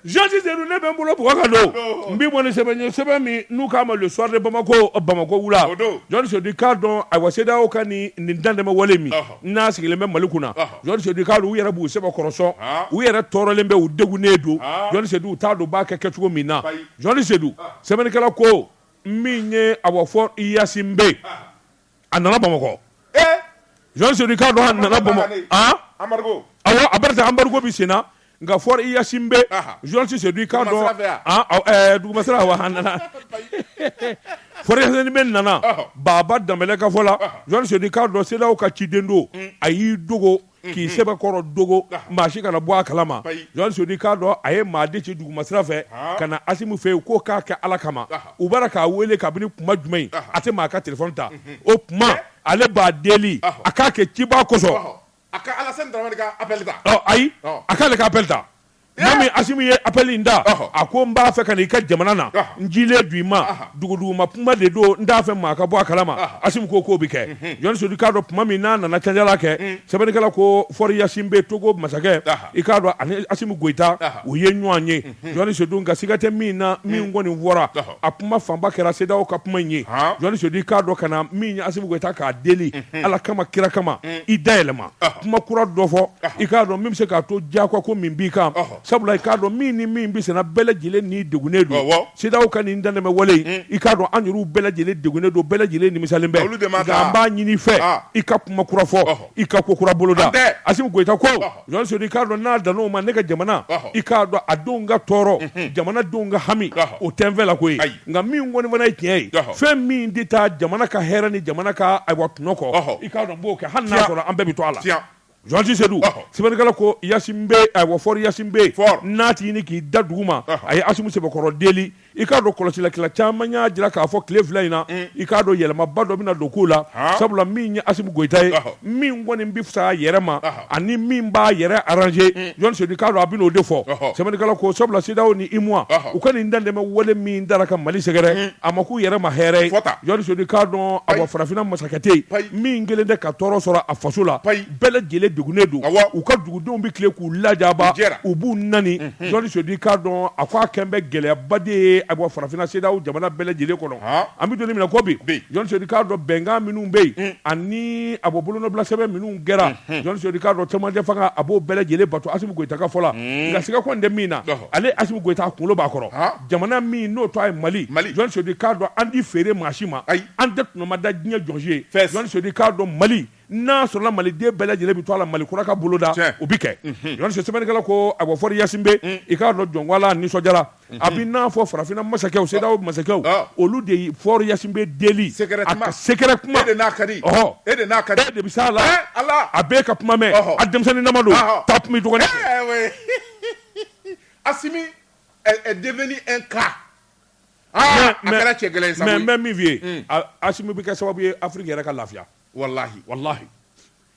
Jean Tizelu ne bɛ n bolo bugɔ ka don n b'i bɔ ni sɛbɛn ye sɛbɛn min n'u k'a ma le soir de Bamako wula Jean Tizelu k'a dɔn ayiwa CEDEAO ka nin dantɛmɛ wale min n'a sigilen bɛ Mali kunna Jean Tizelu k'a dɔn u yɛrɛ b'u sɛbɛn kɔrɔsɔn u yɛrɛ tɔɔrɔlen bɛ u degunnen don Jean Tizelu u t'a dɔn u b'a kɛ kɛcogo min na Jean Tizelu sɛbɛnnikɛla ko min ye awɔ fɔ Yasin Bɛ a nana Bamakɔ Jean Tizelu k'a dɔn a nana Bamakɔ awɔ a bɛrɛ tɛ embargo bi sen na nka fɔra Yasin Bɛ Jean Tizelu k'a dɔn dugumasira wa a nana fɔra Yasin Bɛ nana Baba Danbɛlɛ ka fɔ la Jean Tizelu k'a dɔn CEDEAO ka ciden don a y'i dogo k'i sɛbɛn kɔrɔ dogo maa si kana bɔ a kalama Jean Tizelu k'a dɔn a ye maa de ci dugumasira fɛ ka na Asimu fɛ yen k'o k'a kɛ Ala kama u b'a la k'a wele kabini kuma jumɛn a tɛ maa ka téléphone ta o tuma ale b'a deli a k'a kɛ cibaa kosɔn a ka Alassane Dramane ka appel ta ayi a k'ale ka appel ta n'a min Asimu ye appel in da a ko n b'a fɛ ka n'i ka jamana na n jilen du i ma duguduguma kuma de don n t'a fɛ maa ka bɔ a kalama Asimu ko k'o bɛ kɛ Jean Tizelu k'a dɔn tuma min n'a nana canjala kɛ sɛbɛnnikɛla ko fɔra Yasin Bɛ Togo masakɛ i k'a dɔn ani Asimu Goyita u ye ɲɔgɔn ye Jean Tizelu nka siga tɛ min na min kɔni fɔra a kuma fanba kɛra CEDEAO ka kuma in ye Jean Tizelu k'a dɔn ka na min ye Asimu Goyita k'a deli Ala kama kira kama i dayɛlɛma kuma kura dɔ fɔ i k'a dɔn min bɛ se k'a to diyagoya ko min b'i kan sabula i k'a dɔn min ni min bɛ senna bɛɛ lajɛlen ni degunnen don CEDEAO ka nin dantɛmɛ wale in i k'a dɔn an yɛrɛw bɛɛ lajɛlen degunnen don bɛɛ lajɛlen nimisalen bɛ nka an b'a ɲini i fɛ i ka kuma kura fɔ i ka ko kura boloda Asimu Goyita ko Jean Tizelu i k'a dɔn n'a danna o ma ne ka jamana i k'a dɔn a denw ka tɔɔrɔ jamana denw ka hami o tɛ n fɛ la koyi nka min kɔni fana ye tiɲɛ ye fɛn min tɛ taa jamana ka hɛrɛ ni jamana ka ayiwa tɔnɔ kɔ i k'a dɔn n b'o kɛ hali n'a sɔrɔ an bɛɛ bɛ to a la Jean Tizelu sɛbɛnnikɛla ko Yasin Bɛ ayiwa fɔra Yasin Bɛ n'a ti ɲini k'i da dugu ma a ye Asimu sɛbɛkɔrɔ deli i k'a dɔn kɔlɔsilakɛla caman y'a jira k'a fɔ tile fila in na i k'a dɔn yɛlɛmaba dɔ bɛna don kow la sabula min ye Asimu Goyita ye min kɔni bɛ fisaya a yɛrɛ ma ani min b'a yɛrɛ arranger Jean Tizelu k'a dɔn a bɛna o de fɔ sɛbɛnnikɛla ko sabula CEDEAO ni UEMOA u ka nin dantɛmɛ wale min dara ka Mali sɛgɛrɛ a ma k'u yɛrɛ ma hɛrɛ ye Jean Tizelu k'a dɔn a wa farafinna masakɛte min kelen tɛ ka tɔɔrɔ sɔrɔ a faso la bɛɛ lajɛlen degunnen don u ka dugudenw bɛ tile k'u lajaba u b'u nani Jean Tizelu k'a dɔn a ko a kɛn bɛ gɛlɛyaba de ye a bɔ farafinna CEDEAO jamana bɛɛ lajɛlen kɔnɔ an bɛ don min na ko bi Jean Tizelu k'a dɔn bɛnkan minnu bɛ yen ani a bɔ bolonɔbila sɛbɛn minnu kɛra Jean Tizelu k'a dɔn cɛmancɛ fanga a b'o bɛɛ lajɛlen bato Asimu Goyita ka fɔ la nka siga kɔni tɛ min na ale Asimu Goyita kunkolo b'a kɔrɔ jamana min n'o tɔ ye Mali Jean Tizelu k'a dɔn an t'i feere maa si ma an tɛ tunama da diɲɛ jɔnsi ye Jean Tizelu k'a dɔn Mali n'a sɔrɔla maliden bɛɛ lajɛlen bɛ to a la Mali kura ka boloda o bi kɛ Jean Tizelu sɛbɛnnikɛla ko a bɔ fɔra Yasin Bɛ i k'a dɔn jɔnwala nisɔndiyara a bɛ n'a fɔ farafinna masakɛw CEDEAO masakɛw olu de fɔra Yasin Bɛ deli a ka secret kuma e de n'a ka di e de n'a ka di e de bɛ s'a la a bɛɛ ka kuma mɛn a denmisɛnnin nama don taa kuma i dɔgɔnin Asimi est devenu un cas a kɛra cɛ gɛlɛn sabu mais n bɛ min f'i ye Asimi bɛ kɛ sababu ye Afrique yɛrɛ ka lafiya wallahi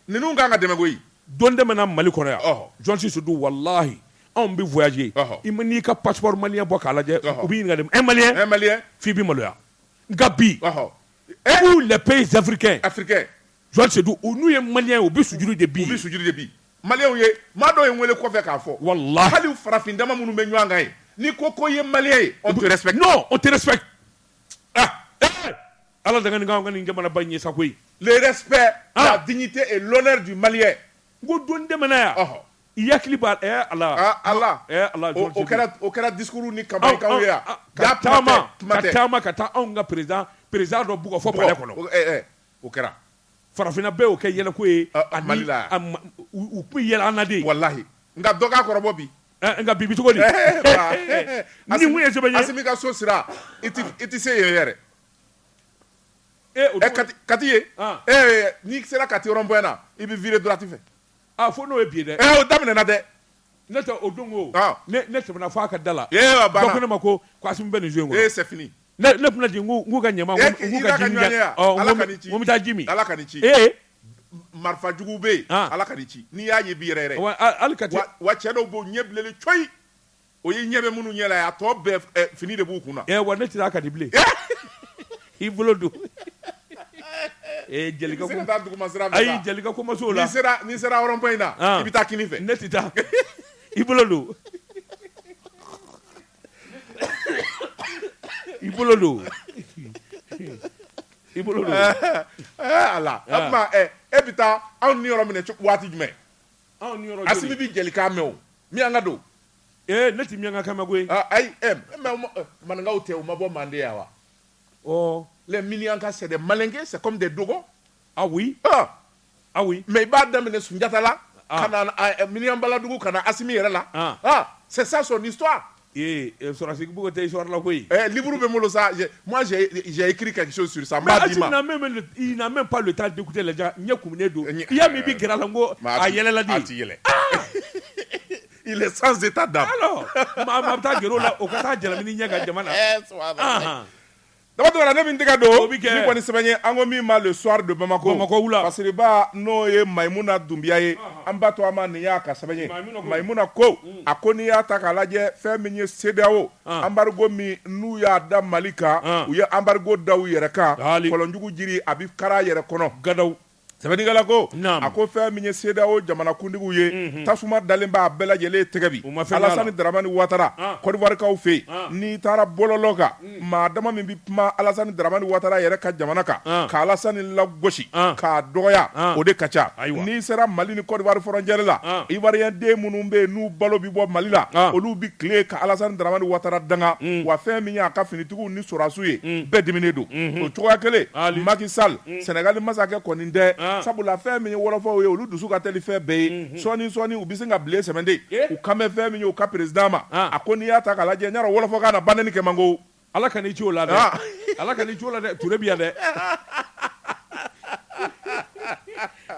ninnu kan ka dɛmɛ koyi don dɛmɛna Mali kɔnɔ yan Jean Tizelu wallahi anw bɛ voyager i ma n'i ka passeport malien bɔ k'a lajɛ u b'i ɲininka de un malien f'i bɛ maloya nka bi tous les pays africains Jean Tizelu n'u ye malien u bɛ sujuru de bi malien ye maa dɔ ye wele kɔfɛ k'a fɔ wallahi hali farafin dama minnu bɛ ɲɔgɔn kan ye ni ko ye malien ye on te respecte non on te respecte ala daga ni kan ni jamana ba ɲɛ sa koyi le respect la dignité et l'honneur du malien ngo don demana ya yakili ba ala ala o kɛra discours ni campagne kan ye ya ka taama ka taa anw ka président dɔ bugɔ fɔ palais kɔnɔ o kɛra farafina bɛɛ y'o kɛ yɛlɛko ye Mali la u tun yɛlɛ an na de wallahi nka dɔ k'a kɔrɔbɔ bi nka bi cogo di ni mun ye sɛbɛn ye Asimi ka so sira i tɛ se yen yɛrɛ Kati ye n'i sera Kati rond-point na i bɛ virer droite fɛ fo n'o ye bi dɛ o daminɛna dɛ ne tɛ o don o ne tɛmɛna fɔ a ka da la dɔ ko ne ma ko Asimi bɛ nin so in kɔnɔ c'est fini ne tɛna di n k'u ka ɲɛma n k'u ka ji min n bɛ taa ji min Ala ka ni ci marifa jugu bɛ yen Ala ka ni ci n'i y'a ye bi yɛrɛ hali Kati wa cɛ dɔw b'o ɲɛ bilelen coyi o ye ɲɛ bɛ minnu ɲɛ la a tɔ bɛɛ fini de b'u kun na wa ne tɛ taa Kati bilen i bolo don Jelika ko taa duguma sira ayi Jelika ko ma s'o la n'i sera rond-point na i bɛ taa kini fɛ ne tɛ taa i bolo don i bolo don ala o tuma e bɛ taa anw ni yɔrɔ minɛ waati jumɛn Asimi bɛ Jelika mɛn o miyanka don ne ti miyanka kan mɛn koyi ayi maninkaw tɛ u ma bɔ Mande yan wa les Miyanka c'est des Malingués c'est comme des Dogo oui mais i b'a daminɛ Sunjata la ka na Miniyanbaladugu ka na Asimi yɛrɛ la c'est ça son histoire sɔrɔsi bugo tɛ histoire la koyi livre bɛ n bolo ça moi j'ai écrit quelque chose sur ça mais il n'a même pas le temps d'écouter les gens ɲɛ kumunen don i y'a min i bɛ gɛrɛ a la n ko a yɛlɛla de a ti yɛlɛ il est sans état d'âme alors maa bɛ taa gɛrɛ o la o ka taa jalabini ɲɛ ka jama na dama tɛmɛna ne bɛ n tɛgɛ don min kɔni sɛbɛn ye an ko min ma le soir de Bamako wula Fasiriba n'o ye Mayimuna Dunbiya ye an ba to a ma nin y'a ka sɛbɛn ye Mayimuna ko a ko n'i y'a ta k'a lajɛ fɛn min ye CEDEAO embargo min n'u y'a da Mali kan u ye embargo da u yɛrɛ kan kɔlɔnjugu jiri a bɛ kari a yɛrɛ kɔnɔ gadaw sɛbɛnnikɛla ko a ko fɛn min ye CEDEAO jamanakuntigiw ye tasuma dalen b'a bɛɛ lajɛlen tɛgɛ bi Alasani Daramani Ouattara Côte d'Ivoirekaw fɛ yen n'i taara bɔlɔlɔ kan maa dama min bɛ kuma Alasani Daramani Ouattara yɛrɛ ka jamana kan ka Alasani lagosi k'a dɔgɔya o de ka ca n'i sera Mali ni Côte d'Ivoire frontière la Ivoirien den minnu bɛ yen n'u balo bɛ bɔ Mali la olu bɛ tile ka Alasani Daramani Ouattara danga wa fɛn min ye a ka finitigiw ni sɔrɔdasiw ye bɛɛ diminen don o cogoya kelen Macky Sall Sénégal masakɛ kɔni tɛ sabula fɛn min ye wɔlɔfɔw ye olu dusu ka teli fɛn bɛɛ ye sɔɔni u bɛ se ka bilen sɛmɛnde u kan bɛ fɛn min ye u ka président ma a ko n'i y'a ta k'a lajɛ n y'a dɔn wɔlɔfɔ kan na banni kɛ man go Ala ka n'i ci o la dɛ Ala ka n'i ci o la dɛ Ture bi yan dɛ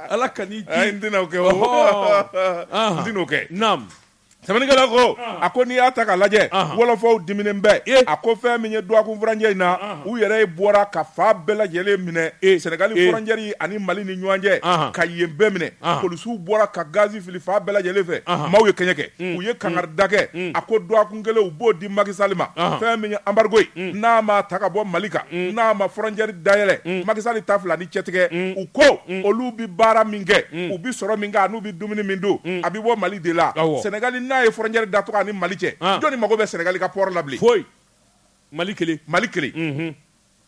Ala ka n'i ci n tɛna o kɛ n tɛna o kɛ naam sɛbɛnnikɛla ko a ko n'i y'a ta k'a lajɛ wɔlɔfɔw diminen bɛɛ a ko fɛn min ye duwakun furancɛ in na u yɛrɛ bɔra ka fa bɛɛ lajɛlen minɛ Sénégal furancɛri ani Mali ni ɲɔgɔn cɛ ka yen bɛɛ minɛ polisiw bɔra ka gazi fili fa bɛɛ lajɛlen fɛ maaw ye kɛɲɛ kɛ u ye kangarida kɛ a ko duwakun kelen u b'o di Macky Sall ma fɛn min ye embargo ye n'a ma ta ka bɔ Mali kan n'a ma furancɛri dayɛlɛ Macky Sall ta fila ni cɛtigɛ u ko olu bɛ baara min kɛ u bɛ sɔrɔ min kɛ n'u bɛ dumuni min dun a bɛ bɔ Mali de la Sénégal n'a ye frontière datugu ani Mali cɛ jɔnni mago bɛ Sénégal ka port la bilen foyi Mali kelen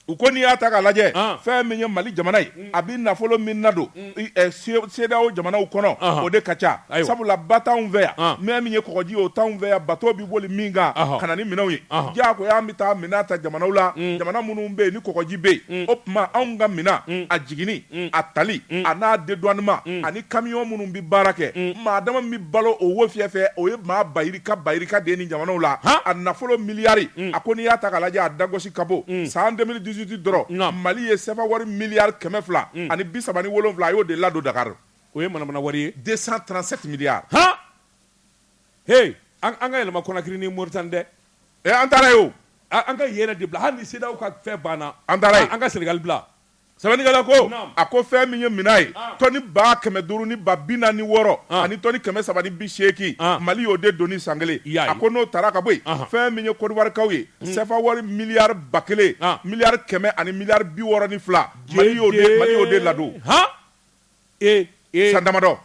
u ko n'i y'a ta k'a lajɛ fɛn min ye Mali jamana ye a bɛ nafolo min nadon CEDEAO jamanaw kɔnɔ o de ka ca sabula ba t'anw fɛ yan min ye kɔgɔji ye o t'anw fɛ yan bateau bɛ boli min kan ka na ni minɛnw ye diyagoya an bɛ taa minɛn ta jamanaw la jamana minnu bɛ yen ni kɔgɔji bɛ yen o tuma anw ka minɛn a jiginni a tali a n'a dédouanement ani camion minnu bɛ baara kɛ maa dama min bɛ balo o wo fiyɛ fɛ o ye maa bayirika de ye nin jamanaw la a nafolo miliyari a ko n'i y'a ta k'a lajɛ a dagosi ka bɔ san 2018 dɔrɔn Mali ye CFA wari miliyari 200 ani 37 a y'o de ladon Dakar o ye manamana wari ye 237 miliyari an ka yɛlɛma Conakry ni Mauritanie dɛ an taara ye o an ka yɛlɛ de bila hali ni CEDEAO ka fɛn banna an taara ye an ka Sénégal bila sɛbɛnnikɛla ko a ko fɛn min ye minɛn ye tɔni 500 ni 46 ani tɔni 380 Mali y'o de doni san kelen a ko n'o taara ka bɔ yen fɛn min ye Côte d'Ivoirekaw ye CFA wari miliyari 1000 miliyari 100 ani miliyari 62 Mali y'o de ladon san damadɔ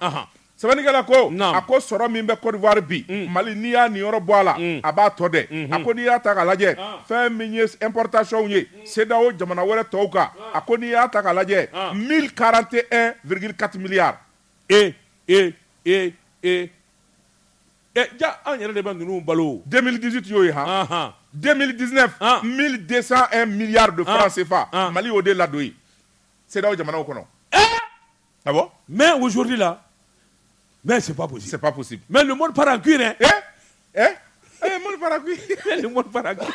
sɛbɛnnikɛla ko Naam. a ko sɔrɔ min bɛ Côte d'Ivoire bi Mali n'i y'a nin yɔrɔ bɔ a la a b'a tɔ dɛ a ko n'i y'a ta k'a lajɛ fɛn min ye importation ye CEDEAO jamana wɛrɛ tɔw kan a ko n'i y'a ta k'a lajɛ 1041,4 milliards ja an yɛrɛ de bɛ ninnu balo 2018 y'o ye han 2019 1201 milliards de francs CFA Mali y'o de ladon ye CEDEAO jamanaw kɔnɔ ah bon mais aujourd'hui là mais c'est pas possible. C'est pas possible. Mais le monde part en cuir, hein. Le monde part en cuir. Le monde part en cuir.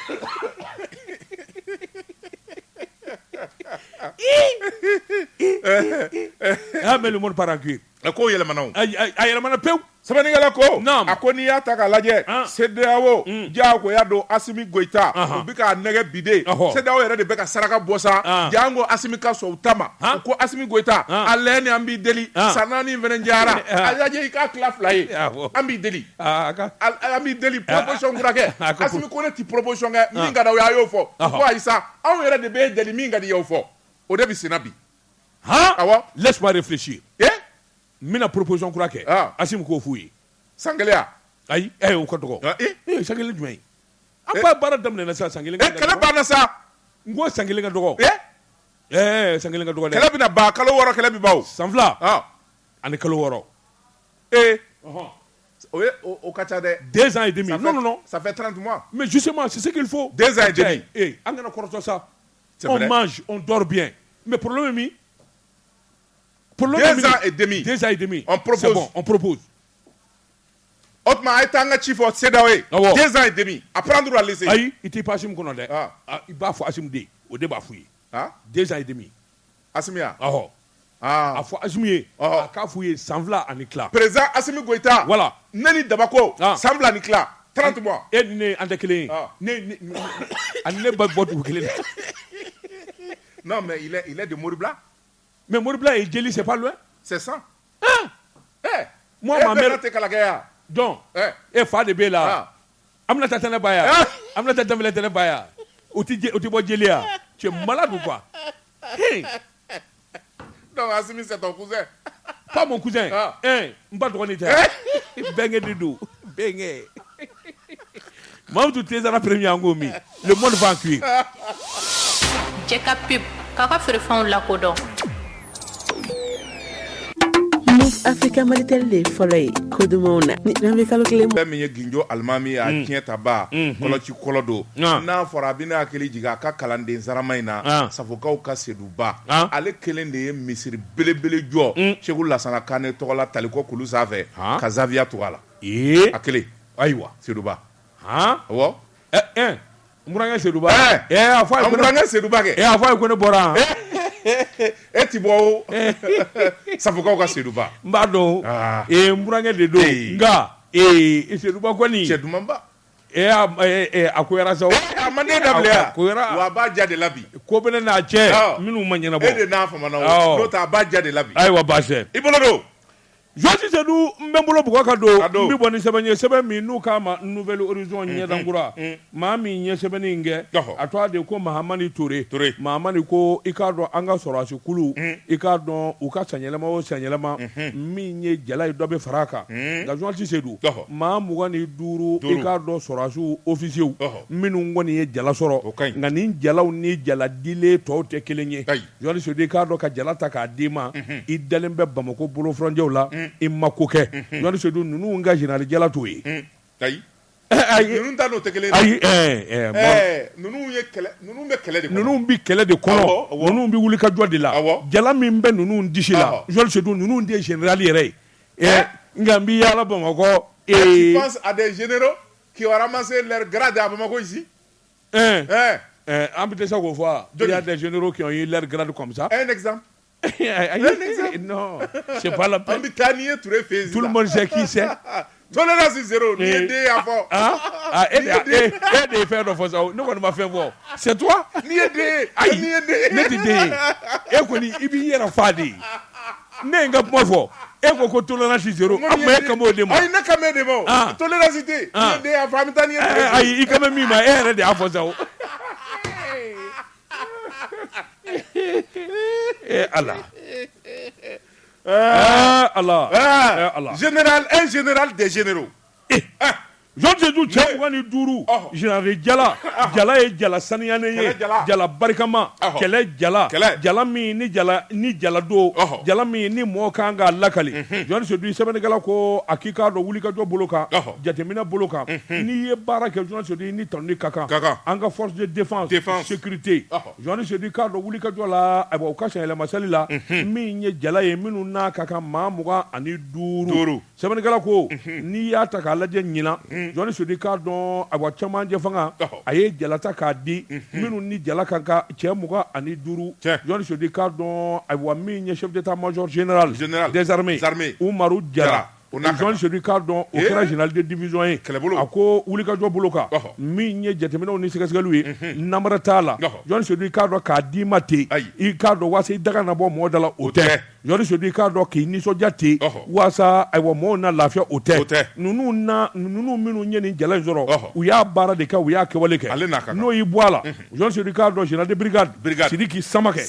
Ah, mais le monde part en cuir. Ko yɛlɛmana o. A yɛlɛmana pewu. Sɛbɛnnikɛla ko. Naam. A ko n'i y'a ta k'a lajɛ. CEDEAO diyagoya don Asimi Goïta. U bɛ k'a nɛgɛ bide. CEDEAO yɛrɛ de bɛ ka saraka bɔ sa. Jango Asimi ka sɔn u ta ma. U ko Asimi Goïta. A lajɛ ni an b'i deli. San naani in fana diyara. A lajɛ i k'a tila fila ye. An b'i deli. An b'i deli proposition kura kɛ. Asimi ko ne ti proposition kɛ. Min ka d'aw ye a y'o fɔ. U ko ayi sa anw yɛrɛ de b'e deli min ka di y'o fɔ. O de bɛ senna bi. Awɔ. Laisse-moi réfléchir. Mina proposition kura kɛ Asim k'o f'u ye san kelen ya ayi o ka dɔgɔ san kelen jumɛn an ba baara daminɛna sa san kelen kɛlɛ banna sa n ko san kelen ka dɔgɔ san kelen ka dɔgɔ dɛ kɛlɛ bɛna ban kalo wɔɔrɔ kɛlɛ bɛ ban o san fila ani kalo wɔɔrɔ o ka ca dɛ 2 ans et demi non ça fait 30 mois mais justement c'est ce qu'il faut 2 ans et demi an kana kɔrɔtɔ sa on mange on dort bien mais problème est mi 2 ans et demi. 2 ans et demi. On propose. C'est bon, on propose. Otma a été un chief of CEDEAO. 2 ans et demi. À prendre ou à laisser. Aïe, il t'est pas Asim Kononde. Il va faire Asim D. Au débat fouillé. 2 ans et demi. Asimia. A fois Asimier. A qu'a fouillé, s'envla en éclat. Président Assimi Goïta. Voilà. Nani Dabako. S'envla en éclat. 30 mois. Et né en déclin. Non, mais il est de Moribla. Mais Moribla et Djeli, c'est pas loin. C'est ça. Moi, ma mère. Donc, fa de Bela. Amna Tatana Baya. Amna Tatana Baya. Otibo Djelia. Tu es malade ou quoi? Non, Assimi, c'est ton cousin. Pas mon cousin. Mba droit-nité. Bengue Didou. Bengue. Moi, tout les ans premier en gomi. Le monde va en cuire. Jeka pip. Kaka firfan la kodon. Africa Malitel de follow Kodumona. Ni kalo kile mo. Min ye ginjo almami a tiɲɛ ta ba kɔlɔci kɔlɔ don. N'a fɔra a bɛna hakili jigin a ka kalanden sarama in na Safokaw ka seduba. Ale kelen de ye misiri belebele jɔ Seku Lasana Kane tɔgɔ la Taliko Kulu sanfɛ ka Zaviya tɔgɔ la. A kelen. Ayiwa. Seduba. Awɔ. Murankɛ Seduba. A fɔ a ye Murankɛ Seduba kɛ. A fɔ a ye ko ne bɔra. E ti bɔ o Safokaw ka Seduba. N b'a dɔn Murankɛ de don nka Seduba kɔni cɛ duman ba a koyara sa a man di dabila wa a b'a ja de la bi ko bɛ ne n'a cɛ minnu ma ɲɛnabɔ e de n'a famana o n'o tɛ a b'a ja de la bi ayiwa baasi i bolo don Joasi Seydou n bɛ n bolo bugɔ ka don n bɛ bɔ ni sɛbɛn ye sɛbɛn min n'u k'a ma Nouvelle Horizon ɲɛdankura maa min ye sɛbɛnni in kɛ a tɔgɔ de ko Mahamani Ture Mahamani ko i k'a dɔn an ka sɔrɔdasi kulu i k'a dɔn u ka sanyɛlɛma o sanyɛlɛma min ye jala ye dɔ bɛ fara a kan nka Joasi Seydou maa 25 i k'a dɔn sɔrɔdasiw ofisiyew minnu kɔni ye jala sɔrɔ nka nin jalaw ni jaladilen tɔw tɛ kelen ye Joasi Seydou i k'a dɔn ka jala ta k'a d'i ma i dalen bɛ Bamako bolofɔrɔnjɛw la i ma ko kɛ Joasi Seydou ninnu ka général jala t'o ye ayi ninnu ta n'o tɛ kelen ayi ninnu bɛ kɛlɛ de kɔnɔ ninnu bɛ kɛlɛ de kɔnɔ ninnu bɛ wuli ka jɔ de la jala min bɛ ninnu disi la Joasi Seydou ninnu de ye général yɛrɛ ye nka n bɛ yaala Bamakɔ tu penses à des généraux qui ont ramassé leur grade à Bamako ici an bɛ tɛ se k'o fɔ il y a des généraux qui ont eu leur grade comme ça un exemple non c'est pas la peine tout le monde sait qui c'est tolérance zéro ni ye den y'a fɔ e de ye fɛn dɔ fɔ sa ne kɔni ma fɛn fɔ c'est toi ni ye den ayi ni ye den ne tɛ den ye e kɔni i b'i yɛrɛ fa de ye ne ye n ka kuma fɔ e ko tolérance zéro a tuma e kan b'o de ma ayi ne kan b'e de ma tolérance tɛ ni ye den y'a fɔ an bɛ taa ni ye ayi i kan bɛ min ma e yɛrɛ de y'a fɔ sa o Ala Allah général, un général des généraux. Jean Sédou cɛ 25 général Jala ye Jala saniyane ye Jala barikama kɛlɛ Jala min ni Jala do Jala min ni mɔɔ kan k'a lakali Jean Sédou sɛbɛnnikɛla ko a k'i k'a dɔn wulikajɔ bolo kan jateminɛ bolo kan n'i ye baara kɛ Jean Sédou ni tɔnni ka kan an ka force de défense sécurité Jean Sédou k'a dɔn wulikajɔ la ayiwa u ka sanyɛlɛma seli la min ye Jala ye minnu n'a ka kan maa 25 sɛbɛnnikɛla ko n'i y'a ta k'a lajɛ ɲinan Jean Sédou k'a dɔn ayiwa cɛmancɛ fanga a ye Jalata k'a di minnu ni Jala ka kan cɛ 25 Jean Sédou k'a dɔn ayiwa min ye chef d'état-major général des armées Umaru Jara Jean Sédou k'a dɔn o kɛra général de division ye a ko wulikajɔ bolo kan min ye jateminɛw ni sɛgɛsɛgɛliw ye namara t'a la Jean Sédou k'a dɔn k'a d'i ma ten i k'a dɔn waasa i daga na bɔ mɔgɔ da la o tɛ Jean Sédou k'a dɔn k'i nisɔndiya ten waasa ayiwa mɔgɔw na lafiya o tɛ ninnu minnu ye nin Jala in sɔrɔ u y'a baara de kɛ u y'a kɛwale kɛ n'o y'i bɔ a la Jean Sédou k'a dɔn général de brigade Sidiki Samakɛ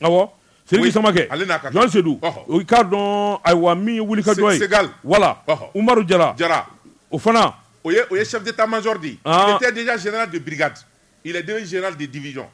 awɔ Sidiki Samakɛ Jean Sédou o k'a dɔn ayiwa min ye wulikajɔ ye wala Umaru Jara o fana o ye chef d'état-major di il était déjà général de brigade il est devenu général de division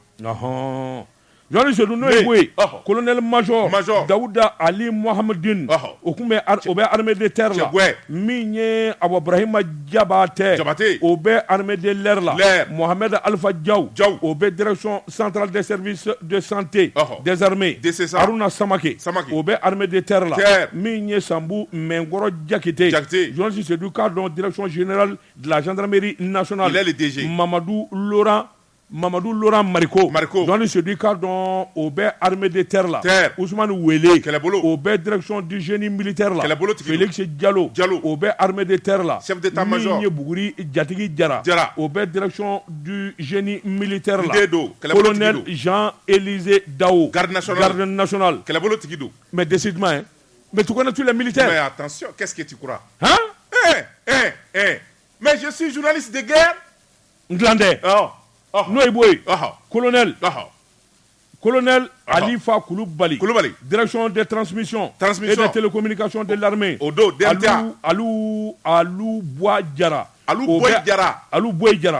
Jean Sédou n'o ye koyi colonel major Dawuda Ali Mohamedine o tun bɛ armée de terre la min ye Abu Brahima Jabate o bɛ armée de l'air la Mohamed Alpha Diaw o bɛ direction centrale des services de santé des armées Haruna Samake o bɛ armée de terre la min ye Sambu Mɛnkɔrɔ Jakite Jean Sédou k'a dɔn direction générale de la gendarmerie nationale Mamadou Laurent Mariko Jean Sédou k'a dɔn o bɛ armée de terre la Ousmane Wele o bɛ direction du génie militaire la Félix Diallo o bɛ armée de terre la chef d'état-major min ye Buguri Jatigi Jara o bɛ direction du génie militaire la colonel Jean-Élisée Dao garde national mais décidément mais tu connais tous les militaires mais attention qu'est-ce que tu crois mais je suis journaliste de guerre Ndlandais n'o ye boye colonel Alifa Koulibaly direction des transmissions et des télécommunications de l'armée Alou Boy Jara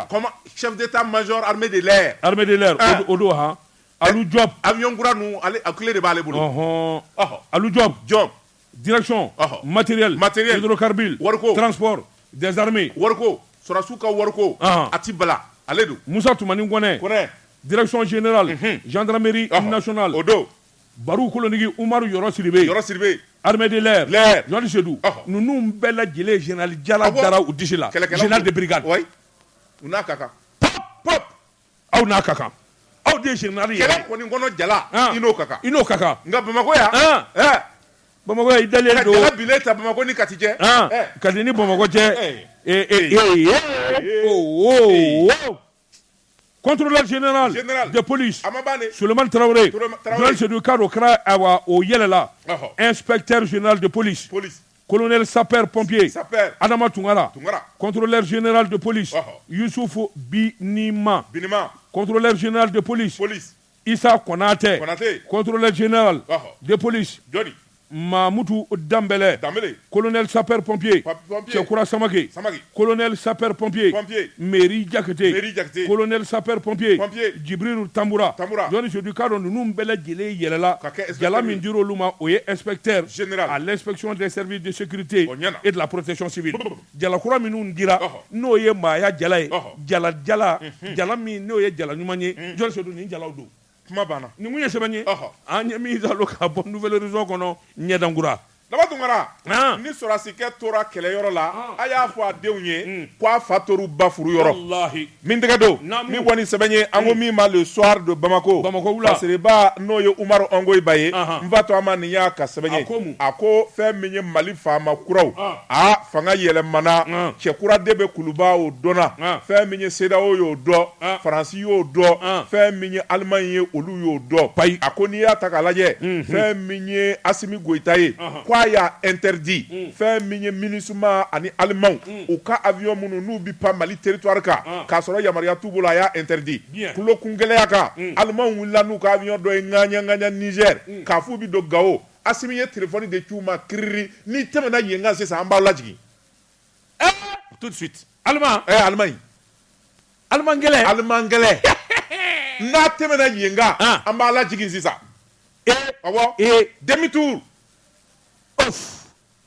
comment chef d'état-major armée de l'air Odo Alou Diop avion gura nu a clé de bale bolo Alou Diop direction matériel hydrocarbures transport des armées warko Sorasuka warko Atibala Moussa Toumani Ngone direction générale gendarmerie nationale Barou Kolonigi Umaru Yoro Siribe armée de l'air Jean Sédou ninnu bɛɛ lajɛlen général Jala dara u disi la général de brigade u n'a ka kan pop aw n'a ka kan aw de ye général yɛrɛ kɛlɛ kɔni kɔnɔ Jala i n'o ka kan nka Bamakɔ yan Bamakɔ i dalen don Jala bilen ta Bamakɔ ni Kati cɛ Kati ni Bamakɔ cɛ contrôleur général de police Souleymane Traoré Jean Sédou k'a dɔn kɛra o yɛlɛla inspecteur général de police colonel sapeur-pompier Adama Tunkara contrôleur général de police Youssouf Binima contrôleur général de police Issa Konate contrôleur général de police Mahmoudou Dambele colonel sapeur-pompier Chekoura Samake colonel sapeur-pompier Meri Diakité colonel sapeur-pompier Djibril Tamboura Jean Sédou k'a dɔn ninnu bɛɛ lajɛlen yɛlɛla Jala min dir'olu ma o ye inspecteur à l'inspection des services de sécurité et de la protection civile jalakura minnu dira n'o ye maaya Jala ye Jala min n'o ye Jala ɲuman ye Jean Sédou nin Jalaw don kuma banna ni mun ye sɛbɛn ye an ye min dalo ka bɔ nouvelle horizon kɔnɔ ɲɛdankura Daba Tunkara ni sɔrasikɛ tora kɛlɛyɔrɔ la a y'a fɔ a denw ye k'a fa tor'u ba furu yɔrɔ min tɛgɛ don min kɔni sɛbɛn ye an ko min ma le soir de Bamako Kasiriba n'o ye Umaru Ongoyiba ye n fa to an ma nin y'a ka sɛbɛn ye a ko fɛn min ye Mali faama kuraw fanga yɛlɛmana cɛkuraden bɛ kuluba o dɔnna fɛn min ye CEDEAO y'o dɔn Faransi y'o dɔn fɛn min ye Allemagne ye olu y'o dɔn a ko n'i y'a ta k'a lajɛ fɛn min ye Asimi Goyita ye k'a y'a interdit fɛn min ye MINUSMA ani Alimanw u ka avion minnu n'u bi pan Mali territoire kan k'a sɔrɔ yamaruya t'u bolo a y'a interdit kulokun gɛlɛya kan Alimanw wulila n'u ka avion dɔ ye ŋaɲa Niger k'a f'u bi don Gao Assimi ye téléphone de c'u ma kiriri n'i tɛmɛna yen kan sisan an b'aw lajigin tout de suite Allemand gɛlɛ n'a tɛmɛna yen kan an b'a lajigin sisan awɔ demi tour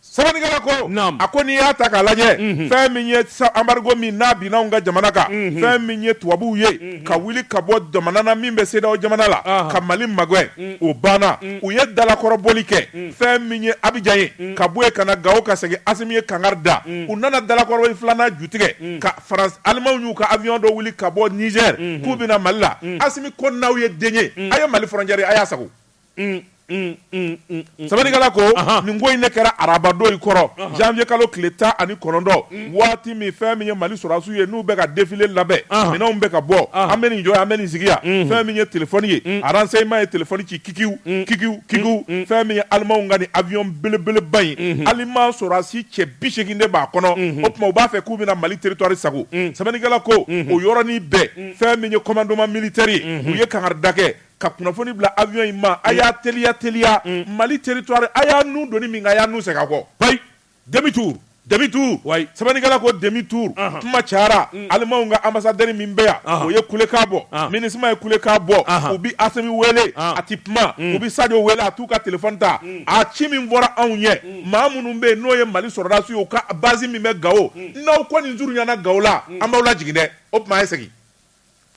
sabanikɛla ko a ko n'i y'a ta k'a lajɛ fɛn min ye embargo min n'a binna anw ka jamana kan fɛn min ye tubabuw ye ka wuli ka bɔ jamana na min bɛ CEDEAO jamana la ka Mali magɛn o banna u ye dalakɔrɔbɔli kɛ fɛn min ye Abidjan ye ka bɔ yen ka na Gao ka segin Assimi ye kangari da u nana dalakɔrɔbɔli filanan ju tigɛ ka France Alimanw y'u ka avion dɔ wuli ka bɔ Niger k'u bɛna Mali la Assimi ko n'aw ye den ye a ye Mali frontière a y'a sago sabanikɛla ko nin ko in ne kɛra arabadon in kɔrɔ janvier kalo tile 19 waati min fɛn min ye Mali sɔrɔdasiw ye n'u bɛ ka défilé labɛn minɛnw bɛ ka bɔ an bɛ nin jɔ an bɛ nin sigi yan fɛn min ye téléphone ye a renseignement ye téléphone ci kikiw fɛn min ye Alimanw ka nin avion belebeleba in Aliman sɔrɔdasi cɛ 80 de b'a kɔnɔ o tuma u b'a fɛ k'u bɛna Mali territoire sago sabanikɛla ko o yɔrɔnin bɛɛ fɛn min ye commandement militaire ye u ye kangari da kɛ ka kunnafoni bila avion in ma a y'a teliya Mali territoire a y'a nun doni min a y'a nun segin a kɔ demi tour sabanikɛla ko demi tour kuma cayara Alimanw ka ambassadeur min bɛ yan o ye kulekan bɔ MINUSMA ye kulekan bɔ u bi Assimi wele a ti kuma u bi Sadio wele a t'u ka téléphone ta a ci min fɔra anw ɲɛ maa minnu bɛ yen n'o ye Mali sɔrɔdasiw ye u ka base min bɛ Gao n'aw ko nin zuru ɲana Gao la an b'aw lajigin dɛ o tuma a ye segin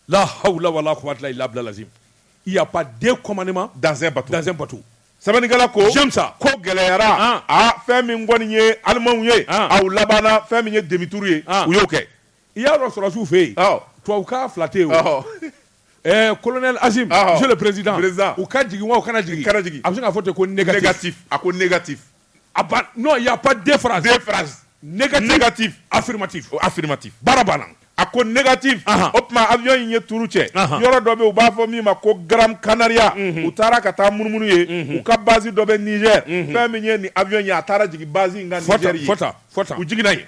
la hawla wala quwwata illa billah lazim. Il n'y a pas de commandement dans un bateau. Sabanikɛla ko j'aime ça ko gɛlɛyara fɛn min kɔni ye Alimanw ye aw labanna fɛn min ye demi tour ye u y'o kɛ i y'a dɔn sɔrɔdasiw fɛ yen tubabukan fila tɛ yen o colonel Azim monsieur le président u ka jigin wa u kana jigin a bɛ se k'a fɔ ten ko négatif a ko négatif non il y a pas deux phrases négatif affirmatif baara banna a ko négatif o tuma avion in ye turu cɛ yɔrɔ dɔ bɛ u b'a fɔ min ma ko Gran Canaria u taara ka taa munumunu ye u ka base dɔ bɛ Niger fɛn min ye nin avion ye a taara jigin base in ka Niger ye u jiginna yen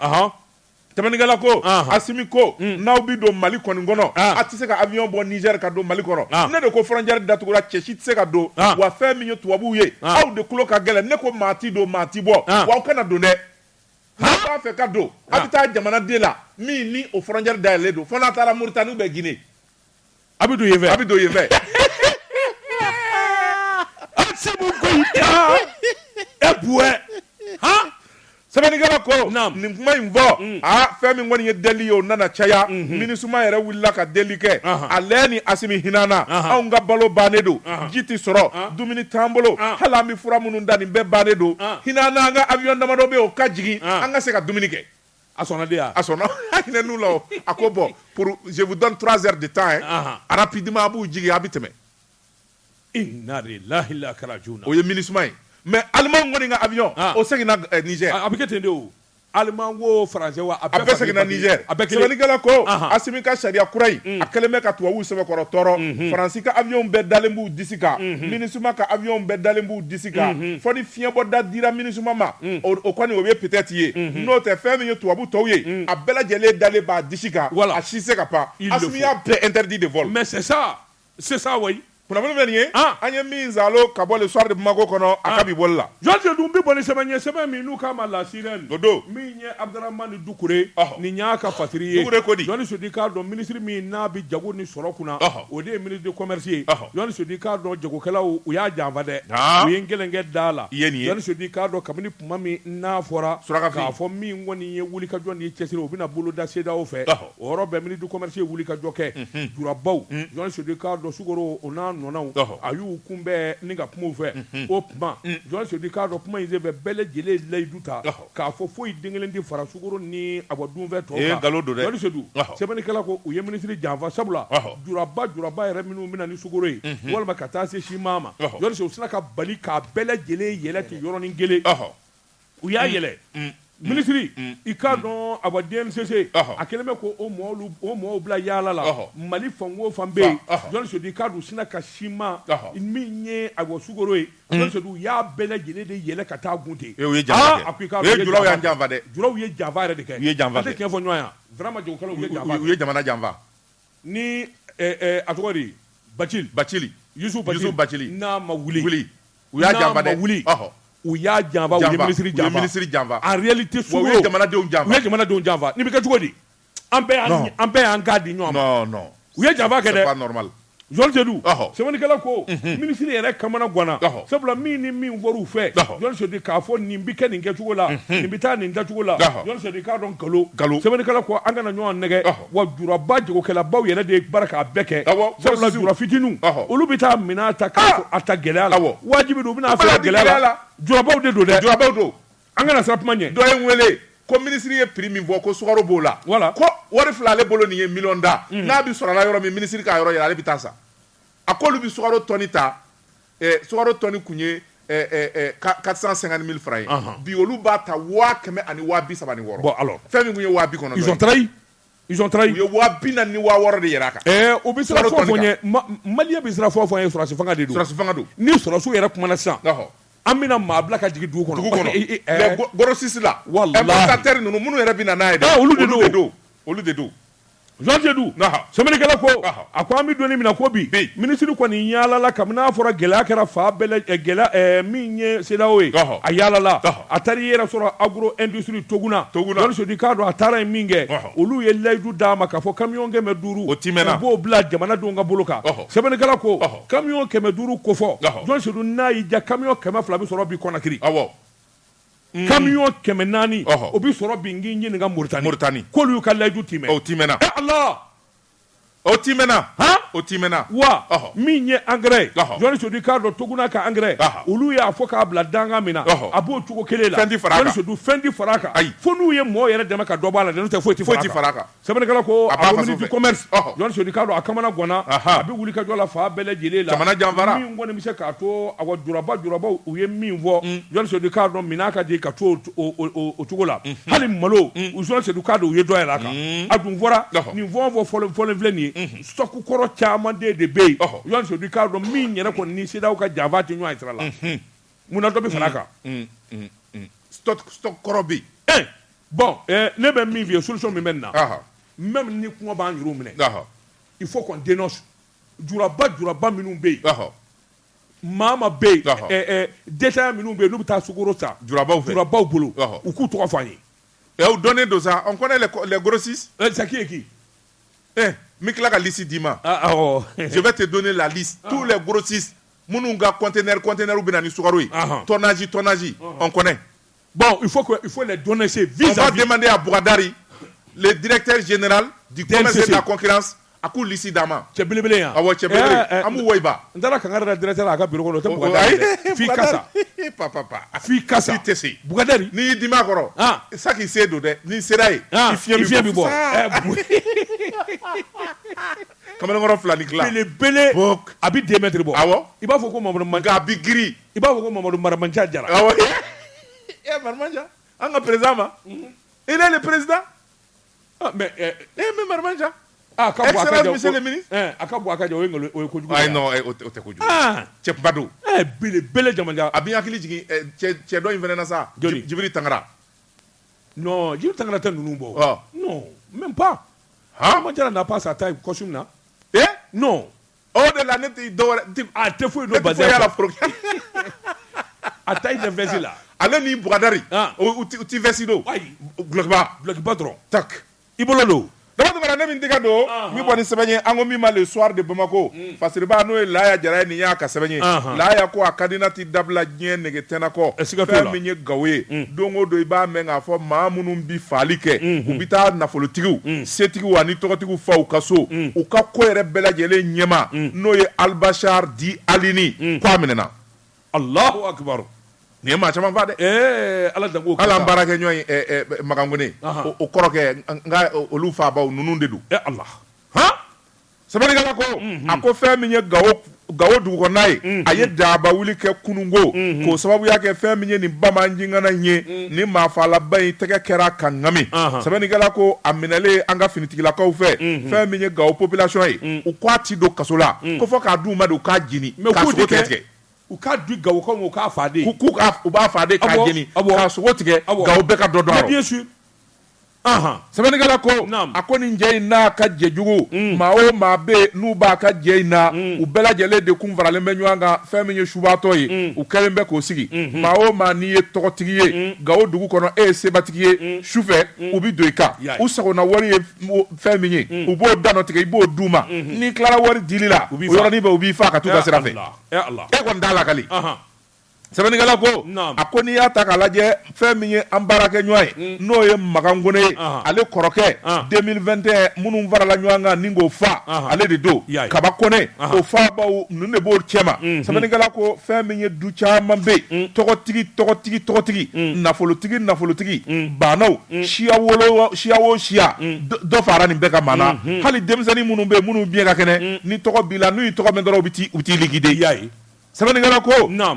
tɛmɛnikɛla ko Assimi ko n'aw bi don Mali kɔni kɔnɔ a tɛ se ka avion bɔ Niger ka don Mali kɔnɔ ne de ko frontière datugura cɛ si tɛ se ka don wa fɛn min ye tubabuw ye aw de tulo ka gɛlɛn ne ko maa ti don maa ti bɔ wa aw kana don dɛ n'a b'a fɛ ka don a bɛ taa jamanaden la min ni o frontière dayɛlɛlen don fo n'a taara Mauritanie bɛ Guinée a bɛ don yen fɛ Assimi Goïta Eboué sɛbɛnnikɛla ko nin kuma in fɔ fɛn min kɔni ye deli ye o nana caya MINUSMA yɛrɛ wulila ka deli kɛ ale ni Assimi hinana anw ka balo bannen don ji tɛ sɔrɔ dumuni t'an bolo hali an bɛ fura minnu da nin bɛɛ bannen don hinana an ka avion damadɔ bɛ yen o ka jigin an ka se ka dumuni kɛ a sɔnna de ya a sɔnna a hinɛ n'u la a ko bon pour je vous donne 3 heures de temps rapidement a b'u jigin a bɛ tɛmɛ inna lillahi wa inna ilaihi rajiun o ye MINUSMA ye mais Alimanw kɔni ka avion o seginna Niger a bɛ kɛ ten de o Aliman ko Français wa a bɛɛ seginna Niger sɛbɛnnikɛla ko Assimi ka sariya kura in a kɛlen bɛ ka tubabuw sɛbɛkɔrɔ tɔɔrɔ Faransi ka avion bɛɛ dalen b'u disi kan MINUSMA ka avion bɛɛ dalen b'u disi kan fɔ ni fiɲɛbɔda dira MINUSMA ma o kɔni o ye peut-être ye n'o tɛ fɛn min ye tubabu tɔw ye a bɛɛ lajɛlen dalen b'a disi kan a si se ka pan Assimi y'a bɛɛ interdit de vol mais c'est ça oui kunnafoni bɛ nin ye an ye min zalo ka bɔ le soir de Bamako kɔnɔ a ka bi bɔli la Georges dun bi bɔ ni sɛbɛn min n'u k'a ma la sirène o don min ye Abdramane Doucouré nin y'a ka fatiri ye Doucouré ko di Jɔni Sodi k'a dɔn ministre min n'a bi jago ni sɔrɔ kunna o de ye ministre de commerce ye Jɔni Sodi k'a dɔn jagokɛlaw u y'a janfa dɛ u ye n kelen kɛ da la Jɔni Sodi k'a dɔn kabini tuma min n'a fɔra k'a fɔ min kɔni ye wulikajɔ ni cɛsiri o bɛna bolo da CEDEAO fɛ o yɔrɔ bɛɛ ministre de commerce ye wulikajɔ kɛ jurabaw Jɔni Sodi k'a dɔn sukoro o n'a nɔnaw a y'u kunbɛn ni ka kumaw fɛ o tuma Jɔni Sodi k'a dɔn kuma in se bɛ bɛɛ lajɛlen layidu ta k'a fɔ foyi den kelen tɛ fara sukoro ni a bɔ dunfɛ tɔw kan Jɔni Sodi sɛbɛnnikɛla ko u ye ministre janfa sabula juraba yɛrɛ minnu bɛna ni sukoro ye walima ka taa se simaa ma Jɔni Sodi u sina ka bali k'a bɛɛ lajɛlen yɛlɛ ten yɔrɔnin kelen u y'a yɛlɛ ministre i k'a dɔn a wa DNCC a kɛlen bɛ ko o mɔɔw bila yaala la Mali fan o fan bɛ yen Jɔn Sodi k'a dun sina ka siman min ye a wa sukoro ye Jɔn Sodi u y'a bɛɛ lajɛlen de yɛlɛ ka taa gun ten u ye janfa kɛ a ko i k'a dɔn julaw y'an janfa dɛ julaw ye janfa yɛrɛ de kɛ u ye janfa kɛ an tɛ tiɲɛ fɔ ɲɔgɔn yan vraiment jagokɛlaw u ye janfa u ye jamana janfa ni a tɔgɔ de Bacili Yusu Bacili n'a ma wuli u y'a janfa dɛ u y'a janfa u ye ministre janfa en réalité u ye jamanadenw janfa ni bɛ kɛ cogo di an bɛɛ y'an ka di ɲɔgɔn ma non u ye janfa kɛ dɛ c'est pas normal Jɔn Sedi sɛbɛnnikɛla ko ministre yɛrɛ kamana ganna sabula min ni min fɔr'u fɛ Jɔn Sedi k'a fɔ nin bɛ kɛ nin kɛcogo la nin bɛ taa nin dacogo la Jɔn Sedi k'a dɔn nkalon sɛbɛnnikɛla ko an kana ɲɔgɔn nɛgɛ wa juraba jagokɛlabaw yɛrɛ de ye baara k'a bɛɛ kɛ sabula jura fitininw olu bɛ taa minɛn ta k'a ta gɛlɛya la wajibi don u bɛna feere gɛlɛya la jurabaw de don dɛ jurabaw don an kana sira kuma ɲɛ dɔ ye n wele ko ministre ye prix min fɔ ko sukaro b'o la ko wari fila ale bolo nin ye million da n'a bɛ sɔrɔ la yɔrɔ min ministre k'a yɔrɔ yɛlɛ ale bɛ taa sa a k'olu bɛ sukaro tɔni ta sukaro tɔni kun ye 450,000 francs ye bi olu b'a ta 1,236,000 bon alors fɛn min kun ye 290 ils ont trahi u ye 246 de yɛrɛ a kan o bɛ sira fɔ fɔ n ye maliyɛn bɛ sira fɔ fɔ n ye sɔrɔsi fanga de don ni sɔrɔsiw yɛrɛ kumana sisan an bɛna maa bila ka jigin dugu kɔnɔ gorosisi la walahi importateur ninnu minnu yɛrɛ bɛ na n'a ye dɛ olu de don Jɔn Sedi sɛbɛnnikɛla ko a ko an bɛ donni min na ko bi ministre kɔni yaalala kabini n'a fɔra gɛlɛya kɛra fa bɛɛ gɛlɛya min ye CEDEAO ye a yaalala a taara i yɛrɛ sɔrɔ agro industrie Toguna Jɔn Sedi k'a dɔn a taara yen min kɛ olu ye layidu d'a ma k'a fɔ camion 500 u b'o bila jamanadenw ka bolo kan sɛbɛnnikɛla ko camion 500 kofɔ Jɔn Sedi n'a y'i ja camion 200 bɛ sɔrɔ bi Conakry camion 400 o bɛ sɔrɔ bi n k'i ɲininka Mauritanie k'olu y'u ka layidu timɛ o timɛna Allah o timɛna wa min ye engrais Jɔn Sedi k'a dɔn Toguna ka engrais olu y'a fɔ k'a bila dangan min na a b'o cogo kelen la Jɔn Sedi fɛn ti far'a kan fo n'u ye mɔgɔ yɛrɛ dɛmɛ ka dɔ bɔ a la n'o tɛ foyi ti far'a kan sɛbɛnnikɛla ko a ministre du commerce Jɔn Sedi k'a dɔn a kamana ganna a bɛ wuli ka jɔ la fa bɛɛ lajɛlen la jamana janfara min kɔni bɛ se k'a to a jurabaw u ye min fɔ Jɔn Sedi k'a dɔn minɛn ka di ka to o cogo la hali malo Jɔn Sedi k'a dɔn u ye dɔ yɛlɛ a kan a dun fɔra nin fɔn fɔlen filɛ nin ye stock kɔrɔ caman de bɛ yen Jɔn Sedi k'a dɔn min yɛrɛ kɔni ni CEDEAO ka janfa tɛ ɲɔgɔn ye sira la munna dɔ bɛ far'a kan stock kɔrɔ bɛ yen bon ne bɛ min f'i ye solution min bɛ nin na même ni kɔngɔ b'an yɛrɛw minɛ il faut qu'on dénonce juraba minnu bɛ yen maa bɛ yen détaillant minnu bɛ yen n'u bɛ taa sukaro san jurabaw bolo u k'u tɔgɔ fɔ an ye u donnen don sa on connaît les grossistes c'est qui est qui mi tila ka liste d'i ma je vais te donner la liste tous les grossistes minnu ka conteneur bɛ na ni sukaro ye tonnage on connaît bon il faut les donner c'est vis-à-vis on va demander à Bougadari le directeur général du commerce et de la concurrence a k'u liste d'a ma cɛ belebele yan awɔ cɛ belebele an b'u wɔ i ba n taara Kankari da directeur a ka bureau kɔnɔ o tɛ Bougadari dɛ f'i kasa f'i kasa i tɛ se Bougadari n'i y'i dimi a kɔrɔ ça qui se don dɛ n'i sera ye i fiɲɛ bɛ bɔ kamalenkɔrɔ fila ni tila belebele a bɛ 2 mètres bɔ awɔ i b'a fɔ ko Mamadu Manca a bɛ giri i b'a fɔ ko Mamadu Maramanca Jara awɔ Maramanca an ka président ma il est le président mais Maramanca excellence monsieur le ministre a ka bɔ a ka jɛ o ye kojugu ayi non o tɛ kojugu cɛba don belebele jamana a bɛ hakili jigin cɛ dɔ in fana na sa Jibiri Tangara non Jibiri Tangara tɛ ninnu bɔ non même pas Maramanca n'a pas sa taille costume na non o de la ne tɛ dɔwɛrɛ a tɛ foyi dɔn bassin a taille de veste la ale ni Bougadari u ti veste don gulokiba dɔrɔn tak i bolo don dama tɛmɛna ne min tɛgɛ don min bɔ ni sɛbɛn ye an ko min ma le soir de Bamako fasiriba n'o ye Laya Jara ye nin y'a ka sɛbɛn ye Laya ko a kadina tɛ dabila diɲɛ nege tɛnɛ kɔ fɛn min ye Gawo ye don o don i b'a mɛn k'a fɔ maa minnu bi faali kɛ u bɛ taa nafolotigiw setigiw ani tɔgɔtigiw fa u ka so u ka ko yɛrɛ bɛɛ lajɛlen ɲɛma n'o ye Albachar Di Alini k'a minɛna Allahu Akbar nin ye maa caman fa dɛ ala dango hali an baarakɛ ɲɔgɔn ye Magangone o kɔrɔkɛ nka olu fabaw ninnu de don Allah sɛbɛnnikɛla ko a ko fɛn min ye Gawo Gawo dugu kɔnɔna ye a ye daba wuli kɛ kunungo k'o sababu y'a kɛ fɛn min ye nin bamanjingana ye ni maafalaba in tɛgɛ kɛra ka ŋami sɛbɛnnikɛla ko a minɛlen an ka finitigilakaw fɛ fɛn min ye Gawo population ye u k'a ti don kaso la ko fɔ k'a d'u ma de u k'a jeni k'a sogo tigɛ u k'a di Gawokaw ma u k'a faa de u b'a faa de k'a jeni k'a sogo tigɛ Gawo bɛɛ ka dɔ dɔn a rɔ bien sûr sɛbɛnnikɛla ko a ko nin cɛ in n'a ka jɛjugu maa o maa bɛ n'u b'a ka jɛ in na u bɛɛ lajɛlen de kun faralen bɛ ɲɔgɔn kan fɛn min ye subaatɔ ye u kɛlen bɛ k'o sigi maa o maa n'i ye tɔgɔtigi ye Gawo dugu kɔnɔ e ye sebatigi ye sufɛ u bɛ don i kan u sagona wari ye fɛn min ye u b'o danɔ tigɛ i b'o d'u ma n'i tilala wari dili la o yɔrɔnin bɛɛ u b'i faa ka t'u ka sira fɛ e kɔni t'a lakali sɛbɛnnikɛla ko a ko n'i y'a ta k'a lajɛ fɛn min ye an baarakɛ ɲɔgɔn ye n'o ye Makan Kone ye ale kɔrɔkɛ 2021 minnu farala ɲɔgɔn kan ni k'o fa ale de don Kaba Kone o fabaw ninnu de b'o cɛma sɛbɛnnikɛla ko fɛn min ye du caman bɛ yen tɔgɔtigi nafolotigi banaw siya o siya dɔ fara nin bɛɛ ka maana hali denmisɛnnin minnu bɛ yen minnu biɲɛ ka kɛnɛ ni tɔgɔ b'i la n'u y'i tɔgɔ mɛn dɔrɔn u t'i liquider sɛbɛnnikɛla ko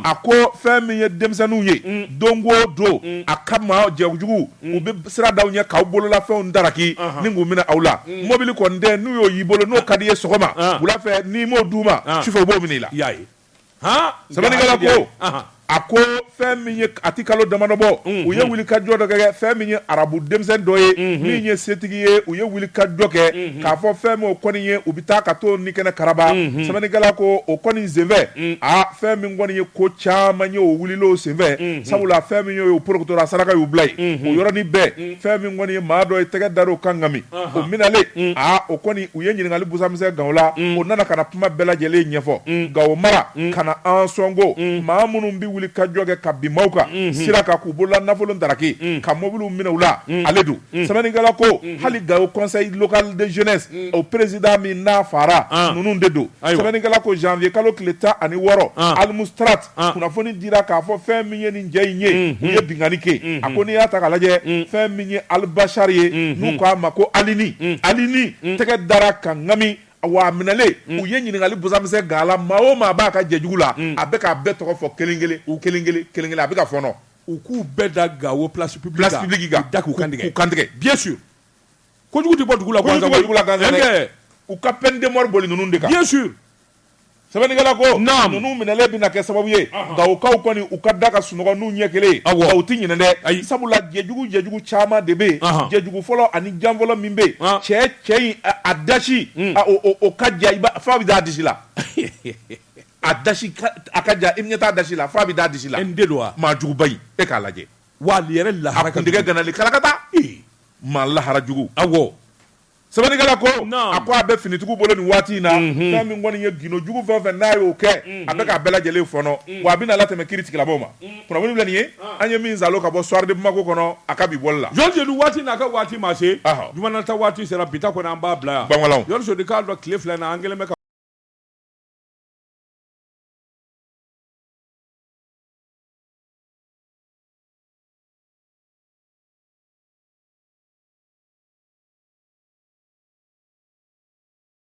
a ko fɛn min ye denmisɛnninw ye don o don a kama jɛjugu u bɛ sira d'aw ɲɛ k'aw bololafɛnw daraki ni k'u minɛ aw la mobili kɔni tɛ n'u y'o y'i bolo n'o ka di ye sɔgɔma wula fɛ n'i m'o d'u ma sufɛ u b'o minɛ i la sɛbɛnnikɛla ko a ko fɛn min ye a ti kalo damadɔ bɔ u ye wuli ka jɔ dɔ kɛ fɛn min ye arabu denmisɛnnin dɔ ye min ye setigi ye u ye wuli ka jɔ kɛ k'a fɔ fɛn min o kɔni ye u bɛ taa ka t'o ni kɛnɛ karaba sɛbɛnnikɛla ko o kɔni senfɛ fɛn min kɔni ye ko caman ye o wulil'o senfɛ sabula fɛn min ye o porokotora saraka y'u bila yen o yɔrɔnin bɛɛ fɛn min kɔni ye maa dɔ ye tɛgɛ dar'o kan ŋami o minɛlen o kɔni u ye ɲininkali busamisɛn Gawo la o nana ka na kuma bɛɛ lajɛlen ɲɛfɔ Gawo mara ka na an sɔnko maa minnu bɛ wuli ka jɔ kɛ ka bin maaw kan sira kan k'u bolola nafolo daraki ka mobiliw minɛ u la ale don sɛbɛnnikɛla ko hali Gawo conseil local de jeunesse o président min n'a fara ninnu de don sɛbɛnnikɛla ko janvier kalo tile 16 Almustrat kunnafoni dira k'a fɔ fɛn min ye nin cɛ in ye u ye binkani kɛ a ko n'i y'a ta k'a lajɛ fɛn min ye Albachar ye n'u k'a ma ko Alini tɛgɛ dara ka ŋami wa a minɛlen u ye ɲininkali busamisɛn g'a la maa o maa b'a ka jɛjugu la a bɛ k'a bɛɛ tɔgɔ fɔ kelen kelen a bɛ ka fɔnɔ u k'u bɛɛ da Gawo place publique kan da k'u kantigɛ bien sûr kojugu tɛ bɔ dugu la gansan u ka peine de mort boli ninnu de kan bien sûr sɛbɛnnikɛla ko ninnu minɛlen bɛna kɛ sababu ye Gawokaw kɔni u ka da ka sunɔgɔ n'u ɲɛ kelen ye u tɛ ɲinɛ dɛ sabula jɛjugu caman de bɛ yen jɛjugu fɔlɔ ani jan fɔlɔ min bɛ yen cɛ in a dasi o ka ja f'a bɛ d'a disi la a dasi a ka ja i ɲɛ t'a dasi la f'a bɛ d'a disi la n de don wa maa juguba in e k'a lajɛ wa ale yɛrɛ lahara a kuntigɛ ganali kalakata maa lahara jugu sɛbɛnnikɛla ko a ko a bɛ finitigiw bolo nin waati in na fɛn min kɔni ye gindo jugu fɛn o fɛn n'a y'o kɛ a bɛ k'a bɛɛ lajɛlen fɔnɔ wa a bɛna latɛmɛ kiiri tigilamaw ma kunnafoni filɛ nin ye an ye min zalo ka bɔ soir de Bamako kɔnɔ a ka bi bɔli la Yɔrɔ Sodu waati n'a ka waati ma se jumanata waati sera bi ta kɔni an b'a bila yan Banwalaw Yɔrɔ Sodu k'a dɔn tile 2 in na an kɛlen bɛ ka